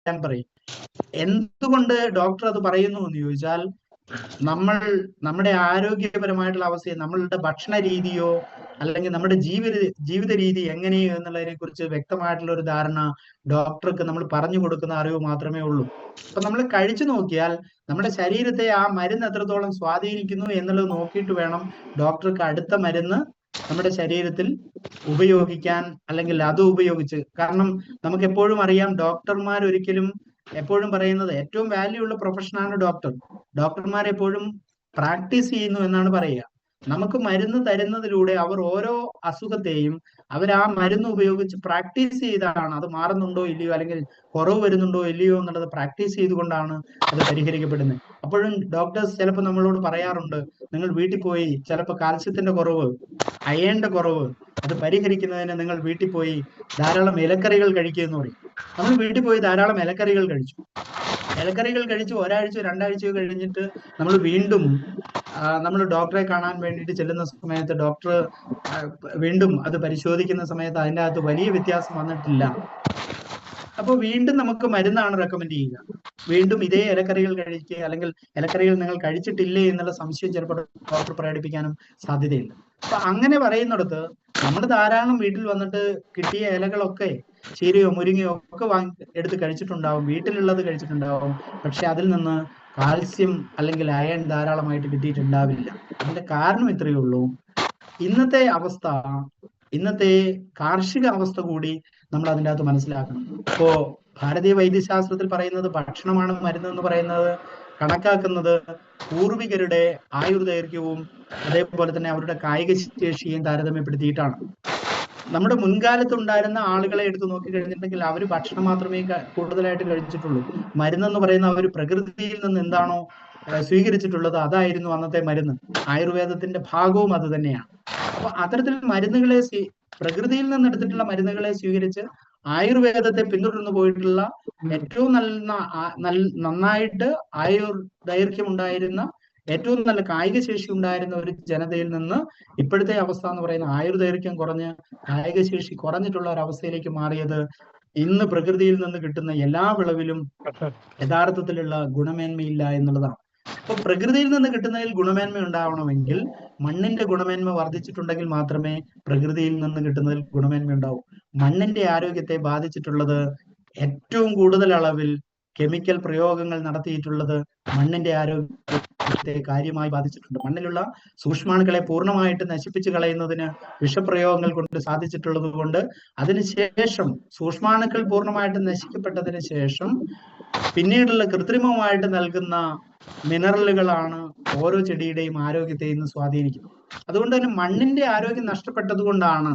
പറയാൻ പറയും. എന്തുകൊണ്ട് ഡോക്ടർ അത് പറയുന്നു എന്ന് ചോദിച്ചാൽ, നമ്മുടെ ആരോഗ്യപരമായിട്ടുള്ള അവസ്ഥയെ നമ്മളുടെ ഭക്ഷണ രീതിയോ അല്ലെങ്കിൽ നമ്മുടെ ജീവിത രീതി എങ്ങനെയോ എന്നുള്ളതിനെ കുറിച്ച് വ്യക്തമായിട്ടുള്ള ഒരു ധാരണ ഡോക്ടർക്ക് നമ്മൾ പറഞ്ഞു കൊടുക്കുന്ന അറിവ് മാത്രമേ ഉള്ളൂ. അപ്പൊ നമ്മൾ കഴിച്ചു നോക്കിയാൽ നമ്മുടെ ശരീരത്തെ ആ മരുന്ന് എത്രത്തോളം സ്വാധീനിക്കുന്നു എന്നുള്ളത് നോക്കിയിട്ട് വേണം ഡോക്ടർക്ക് അടുത്ത മരുന്ന് നമ്മുടെ ശരീരത്തിൽ ഉപയോഗിക്കാൻ, അല്ലെങ്കിൽ അത് ഉപയോഗിച്ച്. കാരണം നമുക്ക് എപ്പോഴും അറിയാം, ഡോക്ടർമാർ ഒരിക്കലും എപ്പോഴും പറയുന്നത് ഏറ്റവും വാല്യൂ ഉള്ള പ്രൊഫഷനാണ് ഡോക്ടർ. ഡോക്ടർമാർ എപ്പോഴും പ്രാക്ടീസ് ചെയ്യുന്നു എന്നാണ് പറയുക. നമുക്ക് മരുന്ന് തരുന്നതിലൂടെ അവർ ഓരോ അസുഖത്തെയും അവർ ആ മരുന്ന് ഉപയോഗിച്ച് പ്രാക്ടീസ് ചെയ്താണ് അത് മാറുന്നുണ്ടോ ഇല്ലയോ, അല്ലെങ്കിൽ കുറവ് വരുന്നുണ്ടോ ഇല്ലയോ എന്നുള്ളത് പ്രാക്ടീസ് ചെയ്തുകൊണ്ടാണ് അത് പരിഹരിക്കപ്പെടുന്നത്. അപ്പോഴും ഡോക്ടേഴ്സ് ചിലപ്പോൾ നമ്മളോട് പറയാറുണ്ട്, നിങ്ങൾ വീട്ടിൽ പോയി ചിലപ്പോൾ കാൽസ്യത്തിന്റെ കുറവ്, അയേണിന്റെ കുറവ് അത് പരിഹരിക്കുന്നതിന് നിങ്ങൾ വീട്ടിൽ പോയി ധാരാളം ഇലക്കറികൾ കഴിക്കുക എന്ന് പറയും. നമ്മൾ വീട്ടിൽ പോയി ധാരാളം ഇലക്കറികൾ കഴിച്ചു ഒരാഴ്ചയോ രണ്ടാഴ്ചയോ കഴിഞ്ഞിട്ട് നമ്മൾ വീണ്ടും നമ്മൾ ഡോക്ടറെ കാണാൻ വേണ്ടിയിട്ട് ചെല്ലുന്ന സമയത്ത് ഡോക്ടർ വീണ്ടും അത് പരിശോധിക്കുന്ന സമയത്ത് അതിൻ്റെ അകത്ത് വലിയ വ്യത്യാസം വന്നിട്ടില്ല. അപ്പോൾ വീണ്ടും നമുക്ക് മരുന്നാണ് റെക്കമെൻഡ് ചെയ്യുക. വീണ്ടും ഇതേ ഇലക്കറികൾ കഴിക്കുക, അല്ലെങ്കിൽ ഇലക്കറികൾ നിങ്ങൾ കഴിച്ചിട്ടില്ലേ എന്നുള്ള സംശയം ചിലപ്പോൾ ഡോക്ടർ പ്രകടിപ്പിക്കാനും സാധ്യതയില്ല. അപ്പൊ അങ്ങനെ പറയുന്നിടത്ത് നമ്മൾ ധാരാളം വീട്ടിൽ വന്നിട്ട് കിട്ടിയ ഇലകളൊക്കെ ചീരയോ മുരിങ്ങയോ ഒക്കെ എടുത്ത് കഴിച്ചിട്ടുണ്ടാവും, വീട്ടിലുള്ളത് കഴിച്ചിട്ടുണ്ടാവും. പക്ഷെ അതിൽ നിന്ന് കാൽസ്യം അല്ലെങ്കിൽ അയൺ ധാരാളമായിട്ട് കിട്ടിയിട്ടുണ്ടാവില്ല. അതിന്റെ കാരണം ഇത്രയേ ഉള്ളൂ, ഇന്നത്തെ കാർഷിക അവസ്ഥ കൂടി നമ്മൾ അതിൻ്റെ അകത്ത് മനസ്സിലാക്കണം. ഇപ്പോ ഭാരതീയ വൈദ്യശാസ്ത്രത്തിൽ പറയുന്നത് ഭക്ഷണമാണ് മരുന്ന് എന്ന് പറയുന്നത് കണക്കാക്കുന്നത് പൂർവികരുടെ ആയുർദൈർഘ്യവും അതേപോലെ തന്നെ അവരുടെ കായിക ശേഷിയും താരതമ്യപ്പെടുത്തിയിട്ടാണ്. നമ്മുടെ മുൻകാലത്ത് ഉണ്ടായിരുന്ന ആളുകളെ എടുത്തു നോക്കി കഴിഞ്ഞിട്ടുണ്ടെങ്കിൽ അവർ ഭക്ഷണം മാത്രമേ കൂടുതലായിട്ട് കഴിച്ചിട്ടുള്ളൂ. മരുന്നെന്ന് പറയുന്ന അവർ പ്രകൃതിയിൽ നിന്ന് എന്താണോ സ്വീകരിച്ചിട്ടുള്ളത് അതായിരുന്നു അന്നത്തെ മരുന്ന്. ആയുർവേദത്തിന്റെ ഭാഗവും അത് തന്നെയാണ്. അപ്പൊ അത്തരത്തിൽ മരുന്നുകളെ പ്രകൃതിയിൽ നിന്ന് എടുത്തിട്ടുള്ള മരുന്നുകളെ സ്വീകരിച്ച് ആയുർവേദത്തെ പിന്തുടർന്നു പോയിട്ടുള്ള ഏറ്റവും നന്നായിട്ട് ആയുർദൈർഘ്യം ഉണ്ടായിരുന്ന, ഏറ്റവും നല്ല കായിക ശേഷി ഉണ്ടായിരുന്ന ഒരു ജനതയിൽ നിന്ന് ഇപ്പോഴത്തെ അവസ്ഥ എന്ന് പറയുന്ന ആയുർദൈർഘ്യം കുറഞ്ഞ് കായിക ശേഷി കുറഞ്ഞിട്ടുള്ള ഒരു അവസ്ഥയിലേക്ക് മാറിയത് ഇന്ന് പ്രകൃതിയിൽ നിന്ന് കിട്ടുന്ന എല്ലാ വിളവിലും യഥാർത്ഥത്തിലുള്ള ഗുണമേന്മയില്ല എന്നുള്ളതാണ്. അപ്പൊ പ്രകൃതിയിൽ നിന്ന് കിട്ടുന്നതിൽ ഗുണമേന്മ ഉണ്ടാവണമെങ്കിൽ മണ്ണിന്റെ ഗുണമേന്മ വർദ്ധിച്ചിട്ടുണ്ടെങ്കിൽ മാത്രമേ പ്രകൃതിയിൽ നിന്ന് കിട്ടുന്നതിൽ ഗുണമേന്മ ഉണ്ടാവൂ. മണ്ണിന്റെ ആരോഗ്യത്തെ ബാധിച്ചിട്ടുള്ളത് ഏറ്റവും കൂടുതൽ അളവിൽ കെമിക്കൽ പ്രയോഗങ്ങൾ നടത്തിയിട്ടുള്ളത് മണ്ണിന്റെ ആരോഗ്യത്തെ കാര്യമായി ബാധിച്ചിട്ടുണ്ട്. മണ്ണിലുള്ള സൂക്ഷ്മാണുക്കളെ പൂർണ്ണമായിട്ട് നശിപ്പിച്ചു കളയുന്നതിന് വിഷപ്രയോഗങ്ങൾ കൊണ്ട് സാധിച്ചിട്ടുള്ളത് കൊണ്ട് അതിനുശേഷം സൂക്ഷ്മാണുക്കൾ പൂർണ്ണമായിട്ട് നശിക്കപ്പെട്ടതിന് ശേഷം പിന്നീടുള്ള കൃത്രിമമായിട്ട് നൽകുന്ന മിനറലുകളാണ് ഓരോ ചെടിയുടെയും ആരോഗ്യത്തെ ഇന്ന് സ്വാധീനിക്കുന്നത്. അതുകൊണ്ട് തന്നെ മണ്ണിന്റെ ആരോഗ്യം നഷ്ടപ്പെട്ടത് കൊണ്ടാണ്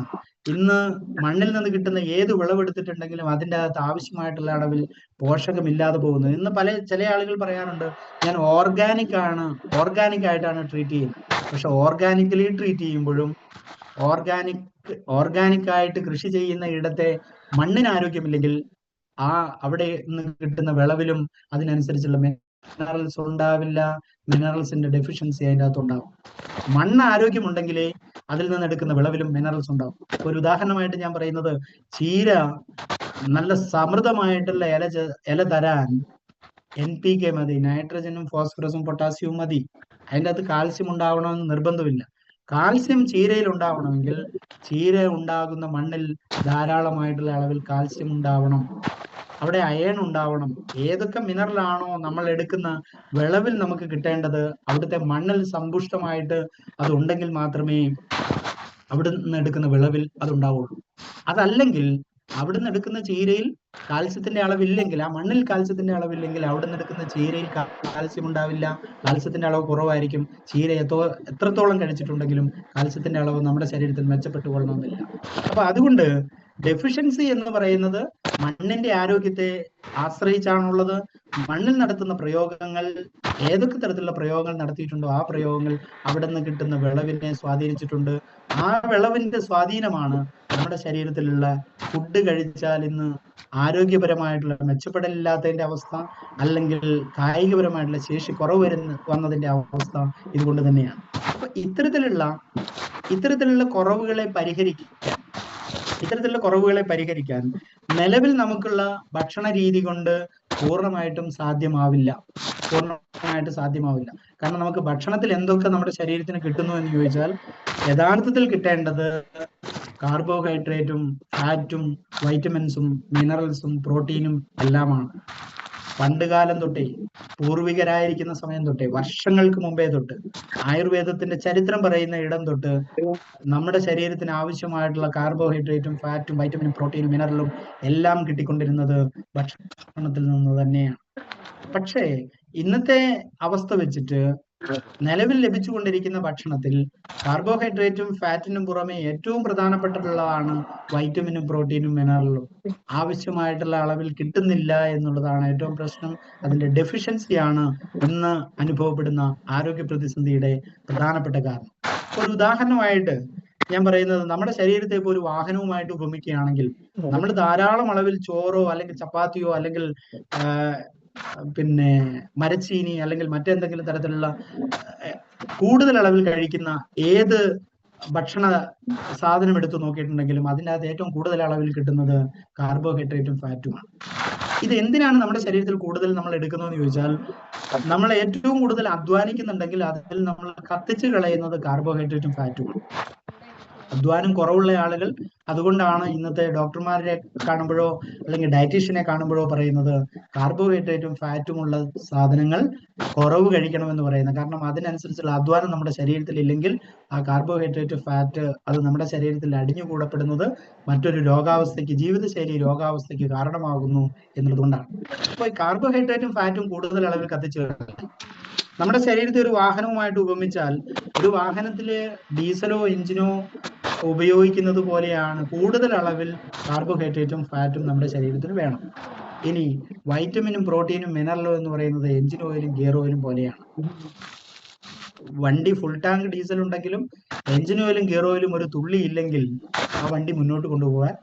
ഇന്ന് മണ്ണിൽ നിന്ന് കിട്ടുന്ന ഏത് വിളവെടുത്തിട്ടുണ്ടെങ്കിലും അതിൻ്റെ അകത്ത് ആവശ്യമായിട്ടുള്ള അളവിൽ പോഷകമില്ലാതെ പോകുന്നത്. ഇന്ന് ചില ആളുകൾ പറയാറുണ്ട്, ഞാൻ ഓർഗാനിക് ആയിട്ടാണ് ട്രീറ്റ് ചെയ്യുന്നത്. പക്ഷെ ഓർഗാനിക്കലി ട്രീറ്റ് ചെയ്യുമ്പോഴും ഓർഗാനിക് ആയിട്ട് കൃഷി ചെയ്യുന്ന ഇടത്തെ മണ്ണിന് ആരോഗ്യമില്ലെങ്കിൽ അവിടെ നിന്ന് കിട്ടുന്ന വിളവിലും അതിനനുസരിച്ചുള്ള മിനറൽസ് ഉണ്ടാവില്ല. മിനറൽസിന്റെ ഡെഫിഷ്യൻസി അതിൻ്റെ അകത്ത് ഉണ്ടാവും. മണ്ണ് ആരോഗ്യമുണ്ടെങ്കിലേ അതിൽ നിന്ന് എടുക്കുന്ന വിളവിലും മിനറൽസ് ഉണ്ടാവും. ഒരു ഉദാഹരണമായിട്ട് ഞാൻ പറയുന്നത്, ചീര നല്ല സമൃദ്ധമായിട്ടുള്ള ഇല തരാൻ NPK മതി, നൈട്രജനും ഫോസ്ഫറസും പൊട്ടാസ്യവും മതി. അതിൻ്റെ അകത്ത് കാൽസ്യം ഉണ്ടാവണമെന്ന് നിർബന്ധമില്ല. കാൽസ്യം ചീരയിൽ ഉണ്ടാവണമെങ്കിൽ ചീര ഉണ്ടാകുന്ന മണ്ണിൽ ധാരാളമായിട്ടുള്ള അളവിൽ കാൽസ്യം ഉണ്ടാവണം, അവിടെ അയൺ ഉണ്ടാവണം. ഏതൊക്കെ മിനറലാണോ നമ്മൾ എടുക്കുന്ന വിളവിൽ നമുക്ക് കിട്ടേണ്ടത് അവിടുത്തെ മണ്ണിൽ സമ്പുഷ്ടമായിട്ട് അതുണ്ടെങ്കിൽ മാത്രമേ അവിടെ നിന്ന് എടുക്കുന്ന വിളവിൽ അതുണ്ടാവുള്ളൂ. അതല്ലെങ്കിൽ അവിടുന്ന് എടുക്കുന്ന ചീരയിൽ കാൽസ്യത്തിന്റെ അളവില്ലെങ്കിൽ, ആ മണ്ണിൽ കാൽസ്യത്തിന്റെ അളവില്ലെങ്കിൽ അവിടെ നിന്ന് എടുക്കുന്ന ചീരയിൽ കാൽസ്യം ഉണ്ടാവില്ല, കാൽസ്യത്തിന്റെ അളവ് കുറവായിരിക്കും. ചീര എത്രത്തോളം കഴിച്ചിട്ടുണ്ടെങ്കിലും കാൽസ്യത്തിന്റെ അളവ് നമ്മുടെ ശരീരത്തിൽ മെച്ചപ്പെട്ടു കൊള്ളണമെന്നില്ല. അപ്പൊ അതുകൊണ്ട് ഡെഫിഷ്യൻസി എന്ന് പറയുന്നത് മണ്ണിന്റെ ആരോഗ്യത്തെ ആശ്രയിച്ചാണുള്ളത്. മണ്ണിൽ നടത്തുന്ന പ്രയോഗങ്ങൾ, ഏതൊക്കെ തരത്തിലുള്ള പ്രയോഗങ്ങൾ നടത്തിയിട്ടുണ്ടോ ആ പ്രയോഗങ്ങൾ അവിടെ നിന്ന് കിട്ടുന്ന വിളവിനെ സ്വാധീനിച്ചിട്ടുണ്ട്. ആ വിളവിന്റെ സ്വാധീനമാണ് നമ്മുടെ ശരീരത്തിലുള്ള ഫുഡ് കഴിച്ചാൽ ഇന്ന് ആരോഗ്യപരമായിട്ടുള്ള മെച്ചപ്പെടലില്ലാത്തതിന്റെ അവസ്ഥ, അല്ലെങ്കിൽ കായികപരമായിട്ടുള്ള ശേഷി കുറവ് വന്നതിന്റെ അവസ്ഥ ഇതുകൊണ്ട് തന്നെയാണ്. അപ്പൊ ഇത്തരത്തിലുള്ള കുറവുകളെ പരിഹരിക്കാൻ നിലവിൽ നമുക്കുള്ള ഭക്ഷണ രീതി കൊണ്ട് പൂർണ്ണമായിട്ടും സാധ്യമാവില്ല. കാരണം നമുക്ക് ഭക്ഷണത്തിൽ എന്തൊക്കെ നമ്മുടെ ശരീരത്തിന് കിട്ടുന്നു എന്ന് ചോദിച്ചാൽ യഥാർത്ഥത്തിൽ കിട്ടേണ്ടത് കാർബോഹൈഡ്രേറ്റും ഫാറ്റും വൈറ്റമിൻസും മിനറൽസും പ്രോട്ടീനും എല്ലാമാണ്. പണ്ടുകാലം തൊട്ടേ, പൂർവികരായിരിക്കുന്ന സമയം തൊട്ടേ, വർഷങ്ങൾക്ക് മുമ്പേ തൊട്ട്, ആയുർവേദത്തിന്റെ ചരിത്രം പറയുന്ന ഇടം തൊട്ട് നമ്മുടെ ശരീരത്തിന് ആവശ്യമായിട്ടുള്ള കാർബോഹൈഡ്രേറ്റും ഫാറ്റും വൈറ്റമിനും പ്രോട്ടീനും മിനറലും എല്ലാം കിട്ടിക്കൊണ്ടിരുന്നത് ഭക്ഷണത്തിൽ നിന്ന് തന്നെയാണ്. പക്ഷേ ഇന്നത്തെ അവസ്ഥ വെച്ചിട്ട് നിലവിൽ ലഭിച്ചുകൊണ്ടിരിക്കുന്ന ഭക്ഷണത്തിൽ കാർബോഹൈഡ്രേറ്റും ഫാറ്റിനും പുറമെ ഏറ്റവും പ്രധാനപ്പെട്ടിട്ടുള്ളതാണ് വൈറ്റമിനും പ്രോട്ടീനും മിനറലും. ആവശ്യമായിട്ടുള്ള അളവിൽ കിട്ടുന്നില്ല എന്നുള്ളതാണ് ഏറ്റവും പ്രശ്നം. അതിന്റെ ഡെഫിഷ്യൻസിയാണ് ഇന്ന് അനുഭവപ്പെടുന്ന ആരോഗ്യ പ്രതിസന്ധിയുടെ പ്രധാനപ്പെട്ട കാരണം. ഒരു ഉദാഹരണമായിട്ട് ഞാൻ പറയുന്നത്, നമ്മുടെ ശരീരത്തെ ഇപ്പോൾ ഒരു വാഹനവുമായിട്ട് ഉപമിക്കുകയാണെങ്കിൽ, നമ്മൾ ധാരാളം അളവിൽ ചോറോ അല്ലെങ്കിൽ ചപ്പാത്തിയോ അല്ലെങ്കിൽ പിന്നെ മരച്ചീനി അല്ലെങ്കിൽ മറ്റെന്തെങ്കിലും തരത്തിലുള്ള കൂടുതൽ അളവിൽ കഴിക്കുന്ന ഏത് ഭക്ഷണ സാധനം എടുത്തു നോക്കിയിട്ടുണ്ടെങ്കിലും അതിനകത്ത് ഏറ്റവും കൂടുതൽ അളവിൽ കിട്ടുന്നത് കാർബോഹൈഡ്രേറ്റും ഫാറ്റുമാണ്. ഇത് എന്തിനാണ് നമ്മുടെ ശരീരത്തിൽ കൂടുതൽ നമ്മൾ എടുക്കുന്നതെന്ന് ചോദിച്ചാൽ, നമ്മൾ ഏറ്റവും കൂടുതൽ അധ്വാനിക്കുന്നുണ്ടെങ്കിൽ അതിൽ നമ്മൾ കത്തിച്ച് കളയുന്നത് കാർബോഹൈഡ്രേറ്റും ഫാറ്റുമാണ്. അധ്വാനം കുറവുള്ള ആളുകൾ, അതുകൊണ്ടാണ് ഇന്നത്തെ ഡോക്ടർമാരെ കാണുമ്പോഴോ അല്ലെങ്കിൽ ഡയറ്റീഷ്യനെ കാണുമ്പോഴോ പറയുന്നത് കാർബോഹൈഡ്രേറ്റും ഫാറ്റും ഉള്ള സാധനങ്ങൾ കുറവ് കഴിക്കണമെന്ന് പറയുന്നത്. കാരണം അതിനനുസരിച്ചുള്ള അധ്വാനം നമ്മുടെ ശരീരത്തിൽ ഇല്ലെങ്കിൽ ആ കാർബോഹൈഡ്രേറ്റ് ഫാറ്റ് അത് നമ്മുടെ ശരീരത്തിൽ അടിഞ്ഞുകൂടപ്പെടുന്നത് മറ്റൊരു രോഗാവസ്ഥയ്ക്ക്, ജീവിതശൈലി രോഗാവസ്ഥയ്ക്ക് കാരണമാകുന്നു എന്നുള്ളതുകൊണ്ടാണ്. അപ്പോൾ ഈ കാർബോഹൈഡ്രേറ്റും ഫാറ്റും കൂടുതൽ അളവിൽ കത്തിച്ച് നമ്മുടെ ശരീരത്തെ ഒരു വാഹനവുമായിട്ട് ഉപമിച്ചാൽ, ഒരു വാഹനത്തില് ഡീസലോ എഞ്ചിനോ ഉപയോഗിക്കുന്നത് പോലെയാണ് കൂടുതൽ അളവിൽ കാർബോഹൈഡ്രേറ്റും ഫാറ്റും നമ്മുടെ ശരീരത്തിന് വേണം. ഇനി വൈറ്റമിനും പ്രോട്ടീനും മിനറലും എന്ന് പറയുന്നത് എഞ്ചിൻ ഓയിലും ഗിയർ ഓയിലും പോലെയാണ്. വണ്ടി ഫുൾ ടാങ്ക് ഡീസൽ ഉണ്ടെങ്കിലും എഞ്ചിൻ ഓയിലും ഗിയർ ഓയിലും ഒരു തുള്ളി ഇല്ലെങ്കിൽ ആ വണ്ടി മുന്നോട്ട് കൊണ്ടുപോകാൻ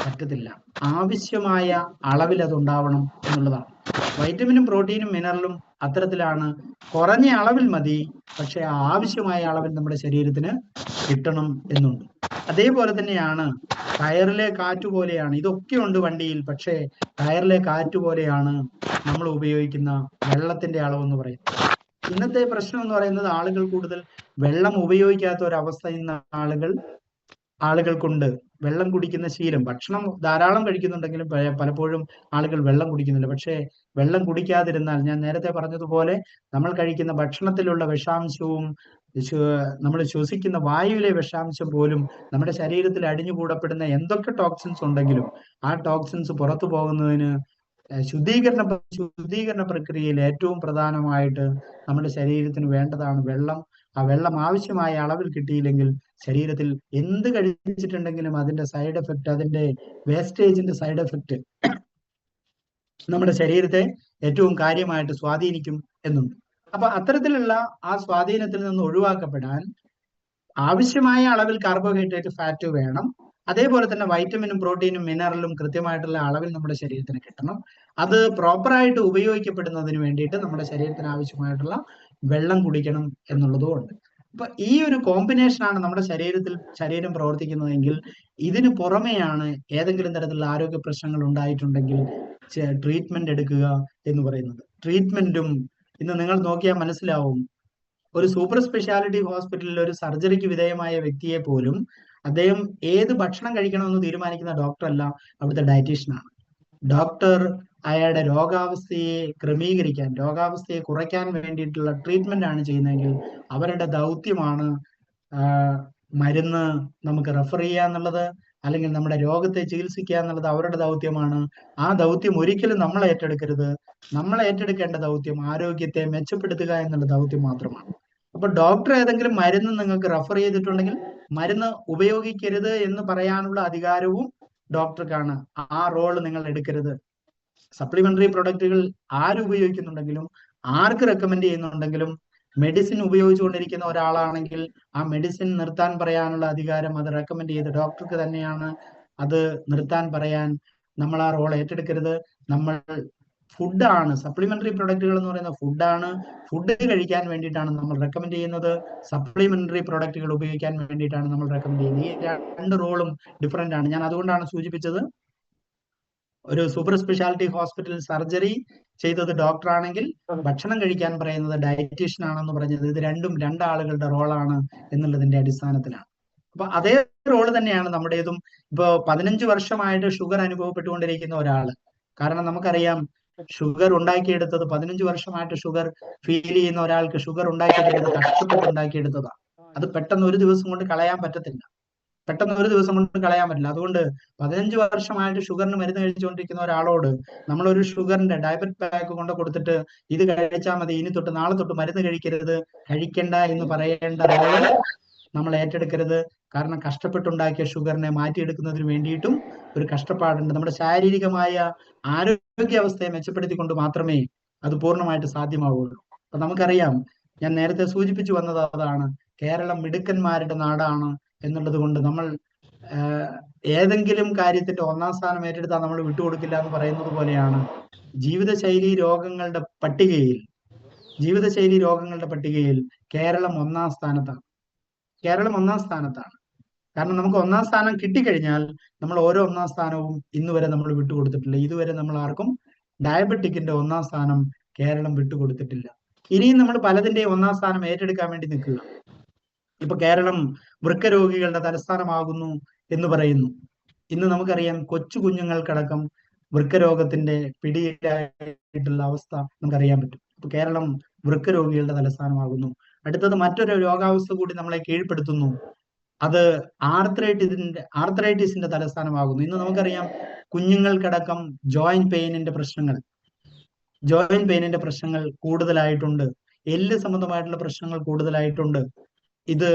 പറ്റത്തില്ല. ആവശ്യമായ അളവിൽ അത് ഉണ്ടാവണം എന്നുള്ളതാണ്. വൈറ്റമിനും പ്രോട്ടീനും മിനറലും അത്തരത്തിലാണ്. കുറഞ്ഞ അളവിൽ മതി, പക്ഷെ ആവശ്യമായ അളവിൽ നമ്മുടെ ശരീരത്തിന് കിട്ടണം എന്നുണ്ട്. അതേപോലെ തന്നെയാണ് ടയറിലെ കാറ്റ് പോലെയാണ്. ഇതൊക്കെ ഉണ്ട് വണ്ടിയിൽ, പക്ഷേ ടയറിലെ കാറ്റ് പോലെയാണ് നമ്മൾ ഉപയോഗിക്കുന്ന വെള്ളത്തിന്റെ അളവെന്ന് പറയുന്നത്. ഇന്നത്തെ പ്രശ്നം എന്ന് പറയുന്നത്, ആളുകൾ കൂടുതൽ വെള്ളം ഉപയോഗിക്കാത്ത ഒരവസ്ഥ ഇന്ന് ആളുകൾക്കുണ്ട്. വെള്ളം കുടിക്കുന്ന ശീലം, ഭക്ഷണം ധാരാളം കഴിക്കുന്നുണ്ടെങ്കിലും പലപ്പോഴും ആളുകൾ വെള്ളം കുടിക്കുന്നില്ല. പക്ഷേ വെള്ളം കുടിക്കാതിരുന്നാൽ, ഞാൻ നേരത്തെ പറഞ്ഞതുപോലെ, നമ്മൾ കഴിക്കുന്ന ഭക്ഷണത്തിലുള്ള വിഷാംശവും നമ്മൾ ശ്വസിക്കുന്ന വായുവിലെ വിഷാംശം പോലും നമ്മുടെ ശരീരത്തിൽ അടിഞ്ഞുകൂടപ്പെടുന്ന എന്തൊക്കെ ടോക്സിൻസ് ഉണ്ടെങ്കിലും ആ ടോക്സിൻസ് പുറത്തു പോകുന്നതിന് ശുദ്ധീകരണ പ്രക്രിയയിൽ ഏറ്റവും പ്രധാനമായിട്ട് നമ്മുടെ ശരീരത്തിന് വേണ്ടതാണ് വെള്ളം. ആ വെള്ളം ആവശ്യമായ അളവിൽ കിട്ടിയില്ലെങ്കിൽ ശരീരത്തിൽ എന്ത് കഴിച്ചിട്ടുണ്ടെങ്കിലും അതിന്റെ സൈഡ് എഫക്റ്റ്, അതിന്റെ വേസ്റ്റേജിന്റെ സൈഡ് എഫക്റ്റ് നമ്മുടെ ശരീരത്തെ ഏറ്റവും കാര്യമായിട്ട് സ്വാധീനിക്കും എന്നുണ്ട്. അപ്പൊ അത്തരത്തിലുള്ള ആ സ്വാധീനത്തിൽ നിന്ന് ഒഴിവാക്കപ്പെടാൻ ആവശ്യമായ അളവിൽ കാർബോഹൈഡ്രേറ്റ് ഫാറ്റ് വേണം. അതേപോലെ തന്നെ വൈറ്റമിനും പ്രോട്ടീനും മിനറലും കൃത്യമായിട്ടുള്ള അളവിൽ നമ്മുടെ ശരീരത്തിന് കിട്ടണം. അത് പ്രോപ്പറായിട്ട് ഉപയോഗിക്കപ്പെടുന്നതിന് വേണ്ടിയിട്ട് നമ്മുടെ ശരീരത്തിന് ആവശ്യമായിട്ടുള്ള വെള്ളം കുടിക്കണം എന്നുള്ളതും ഉണ്ട്. അപ്പൊ ഈ ഒരു കോമ്പിനേഷനാണ് നമ്മുടെ ശരീരം പ്രവർത്തിക്കുന്നതെങ്കിൽ, ഇതിന് പുറമെയാണ് ഏതെങ്കിലും തരത്തിലുള്ള ആരോഗ്യ പ്രശ്നങ്ങൾ ഉണ്ടായിട്ടുണ്ടെങ്കിൽ ട്രീറ്റ്മെന്റ് എടുക്കുക എന്ന് പറയുന്നത്. ട്രീറ്റ്മെന്റും ഇന്ന് നിങ്ങൾ നോക്കിയാൽ മനസ്സിലാവും, ഒരു സൂപ്പർ സ്പെഷ്യാലിറ്റി ഹോസ്പിറ്റലിൽ ഒരു സർജറിക്ക് വിധേയമായ വ്യക്തിയെ പോലും അദ്ദേഹം ഏത് ഭക്ഷണം കഴിക്കണമെന്ന് തീരുമാനിക്കുന്ന ഡോക്ടറല്ല, അവിടുത്തെ ഡയറ്റീഷ്യനാണ്. ഡോക്ടർ അയാളുടെ രോഗാവസ്ഥയെ ക്രമീകരിക്കാൻ, രോഗാവസ്ഥയെ കുറയ്ക്കാൻ വേണ്ടിയിട്ടുള്ള ട്രീറ്റ്മെന്റ് ആണ് ചെയ്യുന്നതെങ്കിൽ അവരുടെ ദൗത്യമാണ് മരുന്ന് നമുക്ക് റെഫർ ചെയ്യുക എന്നുള്ളത്, അല്ലെങ്കിൽ നമ്മുടെ രോഗത്തെ ചികിത്സിക്കുക എന്നുള്ളത് അവരുടെ ദൗത്യമാണ്. ആ ദൗത്യം ഒരിക്കലും നമ്മൾ ഏറ്റെടുക്കരുത്. നമ്മൾ ഏറ്റെടുക്കേണ്ട ദൗത്യം ആരോഗ്യത്തെ മെച്ചപ്പെടുത്തുക എന്നുള്ള ദൗത്യം മാത്രമാണ്. അപ്പൊ ഡോക്ടർ ഏതെങ്കിലും മരുന്ന് നിങ്ങൾക്ക് റെഫർ ചെയ്തിട്ടുണ്ടെങ്കിൽ മരുന്ന് ഉപയോഗിക്കരുത് എന്ന് പറയാനുള്ള അധികാരവും ഡോക്ടർക്കാണ്. ആ റോള് നിങ്ങൾ എടുക്കരുത്. സപ്ലിമെന്ററി പ്രൊഡക്റ്റുകൾ ആര് ഉപയോഗിക്കുന്നുണ്ടെങ്കിലും ആർക്ക് റെക്കമെൻഡ് ചെയ്യുന്നുണ്ടെങ്കിലും മെഡിസിൻ ഉപയോഗിച്ചുകൊണ്ടിരിക്കുന്ന ഒരാളാണെങ്കിൽ ആ മെഡിസിൻ നിർത്താൻ പറയാനുള്ള അധികാരം അത് റെക്കമെൻഡ് ചെയ്ത ഡോക്ടർക്ക് തന്നെയാണ്. അത് നിർത്താൻ പറയാൻ നമ്മൾ ആ റോൾ ഏറ്റെടുക്കരുത്. നമ്മൾ ഫുഡാണ്, സപ്ലിമെന്ററി പ്രൊഡക്റ്റുകൾ എന്ന് പറയുന്ന ഫുഡാണ്. ഫുഡ് കഴിക്കാൻ വേണ്ടിയിട്ടാണ് നമ്മൾ റെക്കമെൻഡ് ചെയ്യുന്നത്. സപ്ലിമെന്ററി പ്രൊഡക്റ്റുകൾ ഉപയോഗിക്കാൻ വേണ്ടിയിട്ടാണ് നമ്മൾ റെക്കമെൻഡ് ചെയ്യുന്നത്. ഈ രണ്ട് റോളും ഡിഫറെന്റ് ആണ്. ഞാൻ അതുകൊണ്ടാണ് സൂചിപ്പിച്ചത്, ഒരു സൂപ്പർ സ്പെഷ്യാലിറ്റി ഹോസ്പിറ്റൽ സർജറി ചെയ്തത് ഡോക്ടർ ആണെങ്കിൽ ഭക്ഷണം കഴിക്കാൻ പറയുന്നത് ഡയറ്റീഷ്യൻ ആണെന്ന് പറഞ്ഞത്, ഇത് രണ്ടും രണ്ടാളുകളുടെ റോളാണ് എന്നുള്ളതിന്റെ അടിസ്ഥാനത്തിലാണ്. അപ്പൊ അതേ റോള് തന്നെയാണ് നമ്മുടേതും. ഇപ്പൊ 15 വർഷമായിട്ട് ഷുഗർ അനുഭവപ്പെട്ടുകൊണ്ടിരിക്കുന്ന ഒരാള്, കാരണം നമുക്കറിയാം ഷുഗർ ഉണ്ടാക്കിയെടുത്തത് 15 വർഷമായിട്ട് ഷുഗർ ഫീൽ ചെയ്യുന്ന ഒരാൾക്ക് ഷുഗർ ഉണ്ടാക്കിയെടുത്തത് കഷ്ടപ്പെട്ട് ഉണ്ടാക്കിയെടുത്തതാണ്. അത് പെട്ടെന്ന് ഒരു ദിവസം കൊണ്ട് കളയാൻ പറ്റത്തില്ല, അതുകൊണ്ട് 15 വർഷമായിട്ട് ഷുഗറിന് മരുന്ന് കഴിച്ചുകൊണ്ടിരിക്കുന്ന ഒരാളോട് നമ്മളൊരു ഷുഗറിന്റെ ഡയബറ്റ് പാക്ക് കൊണ്ട് കൊടുത്തിട്ട് ഇത് കഴിച്ചാൽ മതി, ഇനി തൊട്ട് നാളെ തൊട്ട് മരുന്ന് കഴിക്കണ്ട എന്ന് പറയേണ്ട റോള് നമ്മൾ ഏറ്റെടുക്കരുത്. കാരണം കഷ്ടപ്പെട്ടുണ്ടാക്കിയ ഷുഗറിനെ മാറ്റിയെടുക്കുന്നതിന് വേണ്ടിയിട്ടും ഒരു കഷ്ടപ്പാടുണ്ട്. നമ്മുടെ ശാരീരികമായ ആരോഗ്യാവസ്ഥയെ മെച്ചപ്പെടുത്തിക്കൊണ്ട് മാത്രമേ അത് പൂർണ്ണമായിട്ട് സാധ്യമാവുള്ളൂ. അപ്പൊ നമുക്കറിയാം, ഞാൻ നേരത്തെ സൂചിപ്പിച്ചു വന്നത് അതാണ്, കേരളം മിടുക്കന്മാരുടെ നാടാണ് എന്നുള്ളത് കൊണ്ട് നമ്മൾ ഏതെങ്കിലും കാര്യത്തിന്റെ ഒന്നാം സ്ഥാനം ഏറ്റെടുത്താൽ നമ്മൾ വിട്ടുകൊടുക്കില്ല എന്ന് പറയുന്നത് പോലെയാണ് ജീവിതശൈലി രോഗങ്ങളുടെ പട്ടികയിൽ കേരളം ഒന്നാം സ്ഥാനത്താണ്. കാരണം നമുക്ക് ഒന്നാം സ്ഥാനം കിട്ടിക്കഴിഞ്ഞാൽ നമ്മൾ ഓരോ ഒന്നാം സ്ഥാനവും ഇന്നുവരെ നമ്മൾ വിട്ടുകൊടുത്തിട്ടില്ല. ഇതുവരെ നമ്മൾ ആർക്കും ഡയബറ്റിക്കിന്റെ ഒന്നാം സ്ഥാനം കേരളം വിട്ടുകൊടുത്തിട്ടില്ല. ഇനിയും നമ്മൾ പലതിന്റെ ഒന്നാം സ്ഥാനം ഏറ്റെടുക്കാൻ വേണ്ടി നിൽക്കുക. ഇപ്പൊ കേരളം വൃക്കരോഗികളുടെ തലസ്ഥാനമാകുന്നു എന്ന് പറയുന്നു. ഇന്ന് നമുക്കറിയാം കൊച്ചു കുഞ്ഞുങ്ങൾക്കടക്കം വൃക്കരോഗത്തിന്റെ പിടിയിലായിട്ടുള്ള അവസ്ഥ നമുക്കറിയാൻ പറ്റും. ഇപ്പൊ കേരളം വൃക്കരോഗികളുടെ തലസ്ഥാനമാകുന്നു. അടുത്തത് മറ്റൊരു രോഗാവസ്ഥ കൂടി നമ്മളെ കീഴ്പ്പെടുത്തുന്നു, അത് ആർത്രൈറ്റിസിന്റെ തലസ്ഥാനമാകുന്നു. ഇന്ന് നമുക്കറിയാം കുഞ്ഞുങ്ങൾക്കടക്കം ജോയിന്റ് പെയിനിന്റെ പ്രശ്നങ്ങൾ കൂടുതലായിട്ടുണ്ട്, എല്ല് സംബന്ധമായിട്ടുള്ള പ്രശ്നങ്ങൾ കൂടുതലായിട്ടുണ്ട്. ഇത്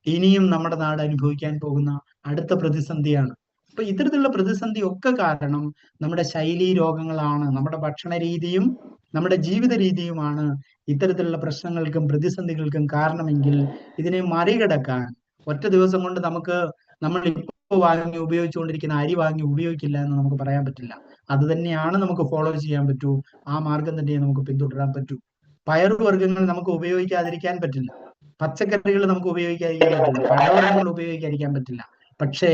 ഇനിയും നമ്മുടെ നാട് അനുഭവിക്കാൻ പോകുന്ന അടുത്ത പ്രതിസന്ധിയാണ്. അപ്പൊ ഇത്തരത്തിലുള്ള പ്രതിസന്ധി ഒക്കെ കാരണം നമ്മുടെ ശൈലീ രോഗങ്ങളാണ്, നമ്മുടെ ഭക്ഷണ രീതിയും നമ്മുടെ ജീവിത രീതിയുമാണ് ഇത്തരത്തിലുള്ള പ്രശ്നങ്ങൾക്കും പ്രതിസന്ധികൾക്കും കാരണമെങ്കിൽ ഇതിനെ മറികടക്കാൻ ഒറ്റ ദിവസം കൊണ്ട് നമ്മൾ ഇപ്പോൾ വാങ്ങി ഉപയോഗിച്ചുകൊണ്ടിരിക്കുന്ന അരി വാങ്ങി ഉപയോഗിക്കില്ല എന്ന് നമുക്ക് പറയാൻ പറ്റില്ല. അത് തന്നെയാണ് നമുക്ക് ഫോളോ ചെയ്യാൻ പറ്റൂ, ആ മാർഗം തന്നെ നമുക്ക് പിന്തുടരാൻ പറ്റൂ. പയറുവർഗ്ഗങ്ങൾ നമുക്ക് ഉപയോഗിക്കാതിരിക്കാൻ പറ്റില്ല, പച്ചക്കറികൾ നമുക്ക് ഉപയോഗിക്കാതിരിക്കാൻ പറ്റില്ല, പഴവർഗ്ഗങ്ങൾ ഉപയോഗിക്കാതിരിക്കാൻ പറ്റില്ല. പക്ഷേ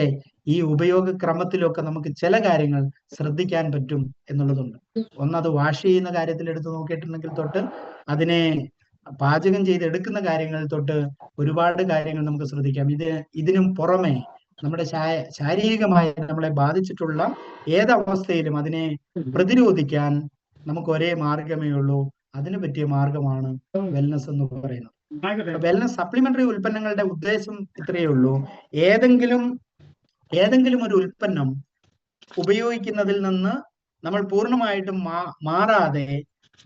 ഈ ഉപയോഗക്രമത്തിലൊക്കെ നമുക്ക് ചില കാര്യങ്ങൾ ശ്രദ്ധിക്കാൻ പറ്റും എന്നുള്ളതുണ്ട്. ഒന്നത് വാഷ് ചെയ്യുന്ന കാര്യത്തിൽ എടുത്ത് നോക്കിയിട്ടുണ്ടെങ്കിൽ തൊട്ട് അതിനെ പാചകം ചെയ്തെടുക്കുന്ന കാര്യങ്ങൾ തൊട്ട് ഒരുപാട് കാര്യങ്ങൾ നമുക്ക് ശ്രദ്ധിക്കാം. ഇതിനും പുറമെ നമ്മുടെ ശാരീരികമായി നമ്മളെ ബാധിച്ചിട്ടുള്ള ഏതവസ്ഥയിലും അതിനെ പ്രതിരോധിക്കാൻ നമുക്ക് ഒരേ മാർഗമേ ഉള്ളൂ. അതിനു പറ്റിയ മാർഗമാണ് വെൽനസ് എന്ന് പറയുന്നത്. വെൽനസ് സപ്ലിമെന്ററി ഉൽപ്പന്നങ്ങളുടെ ഉദ്ദേശം ഇത്രയേ ഉള്ളൂ, ഏതെങ്കിലും ഒരു ഉൽപ്പന്നം ഉപയോഗിക്കുന്നതിൽ നിന്ന് നമ്മൾ പൂർണ്ണമായിട്ടും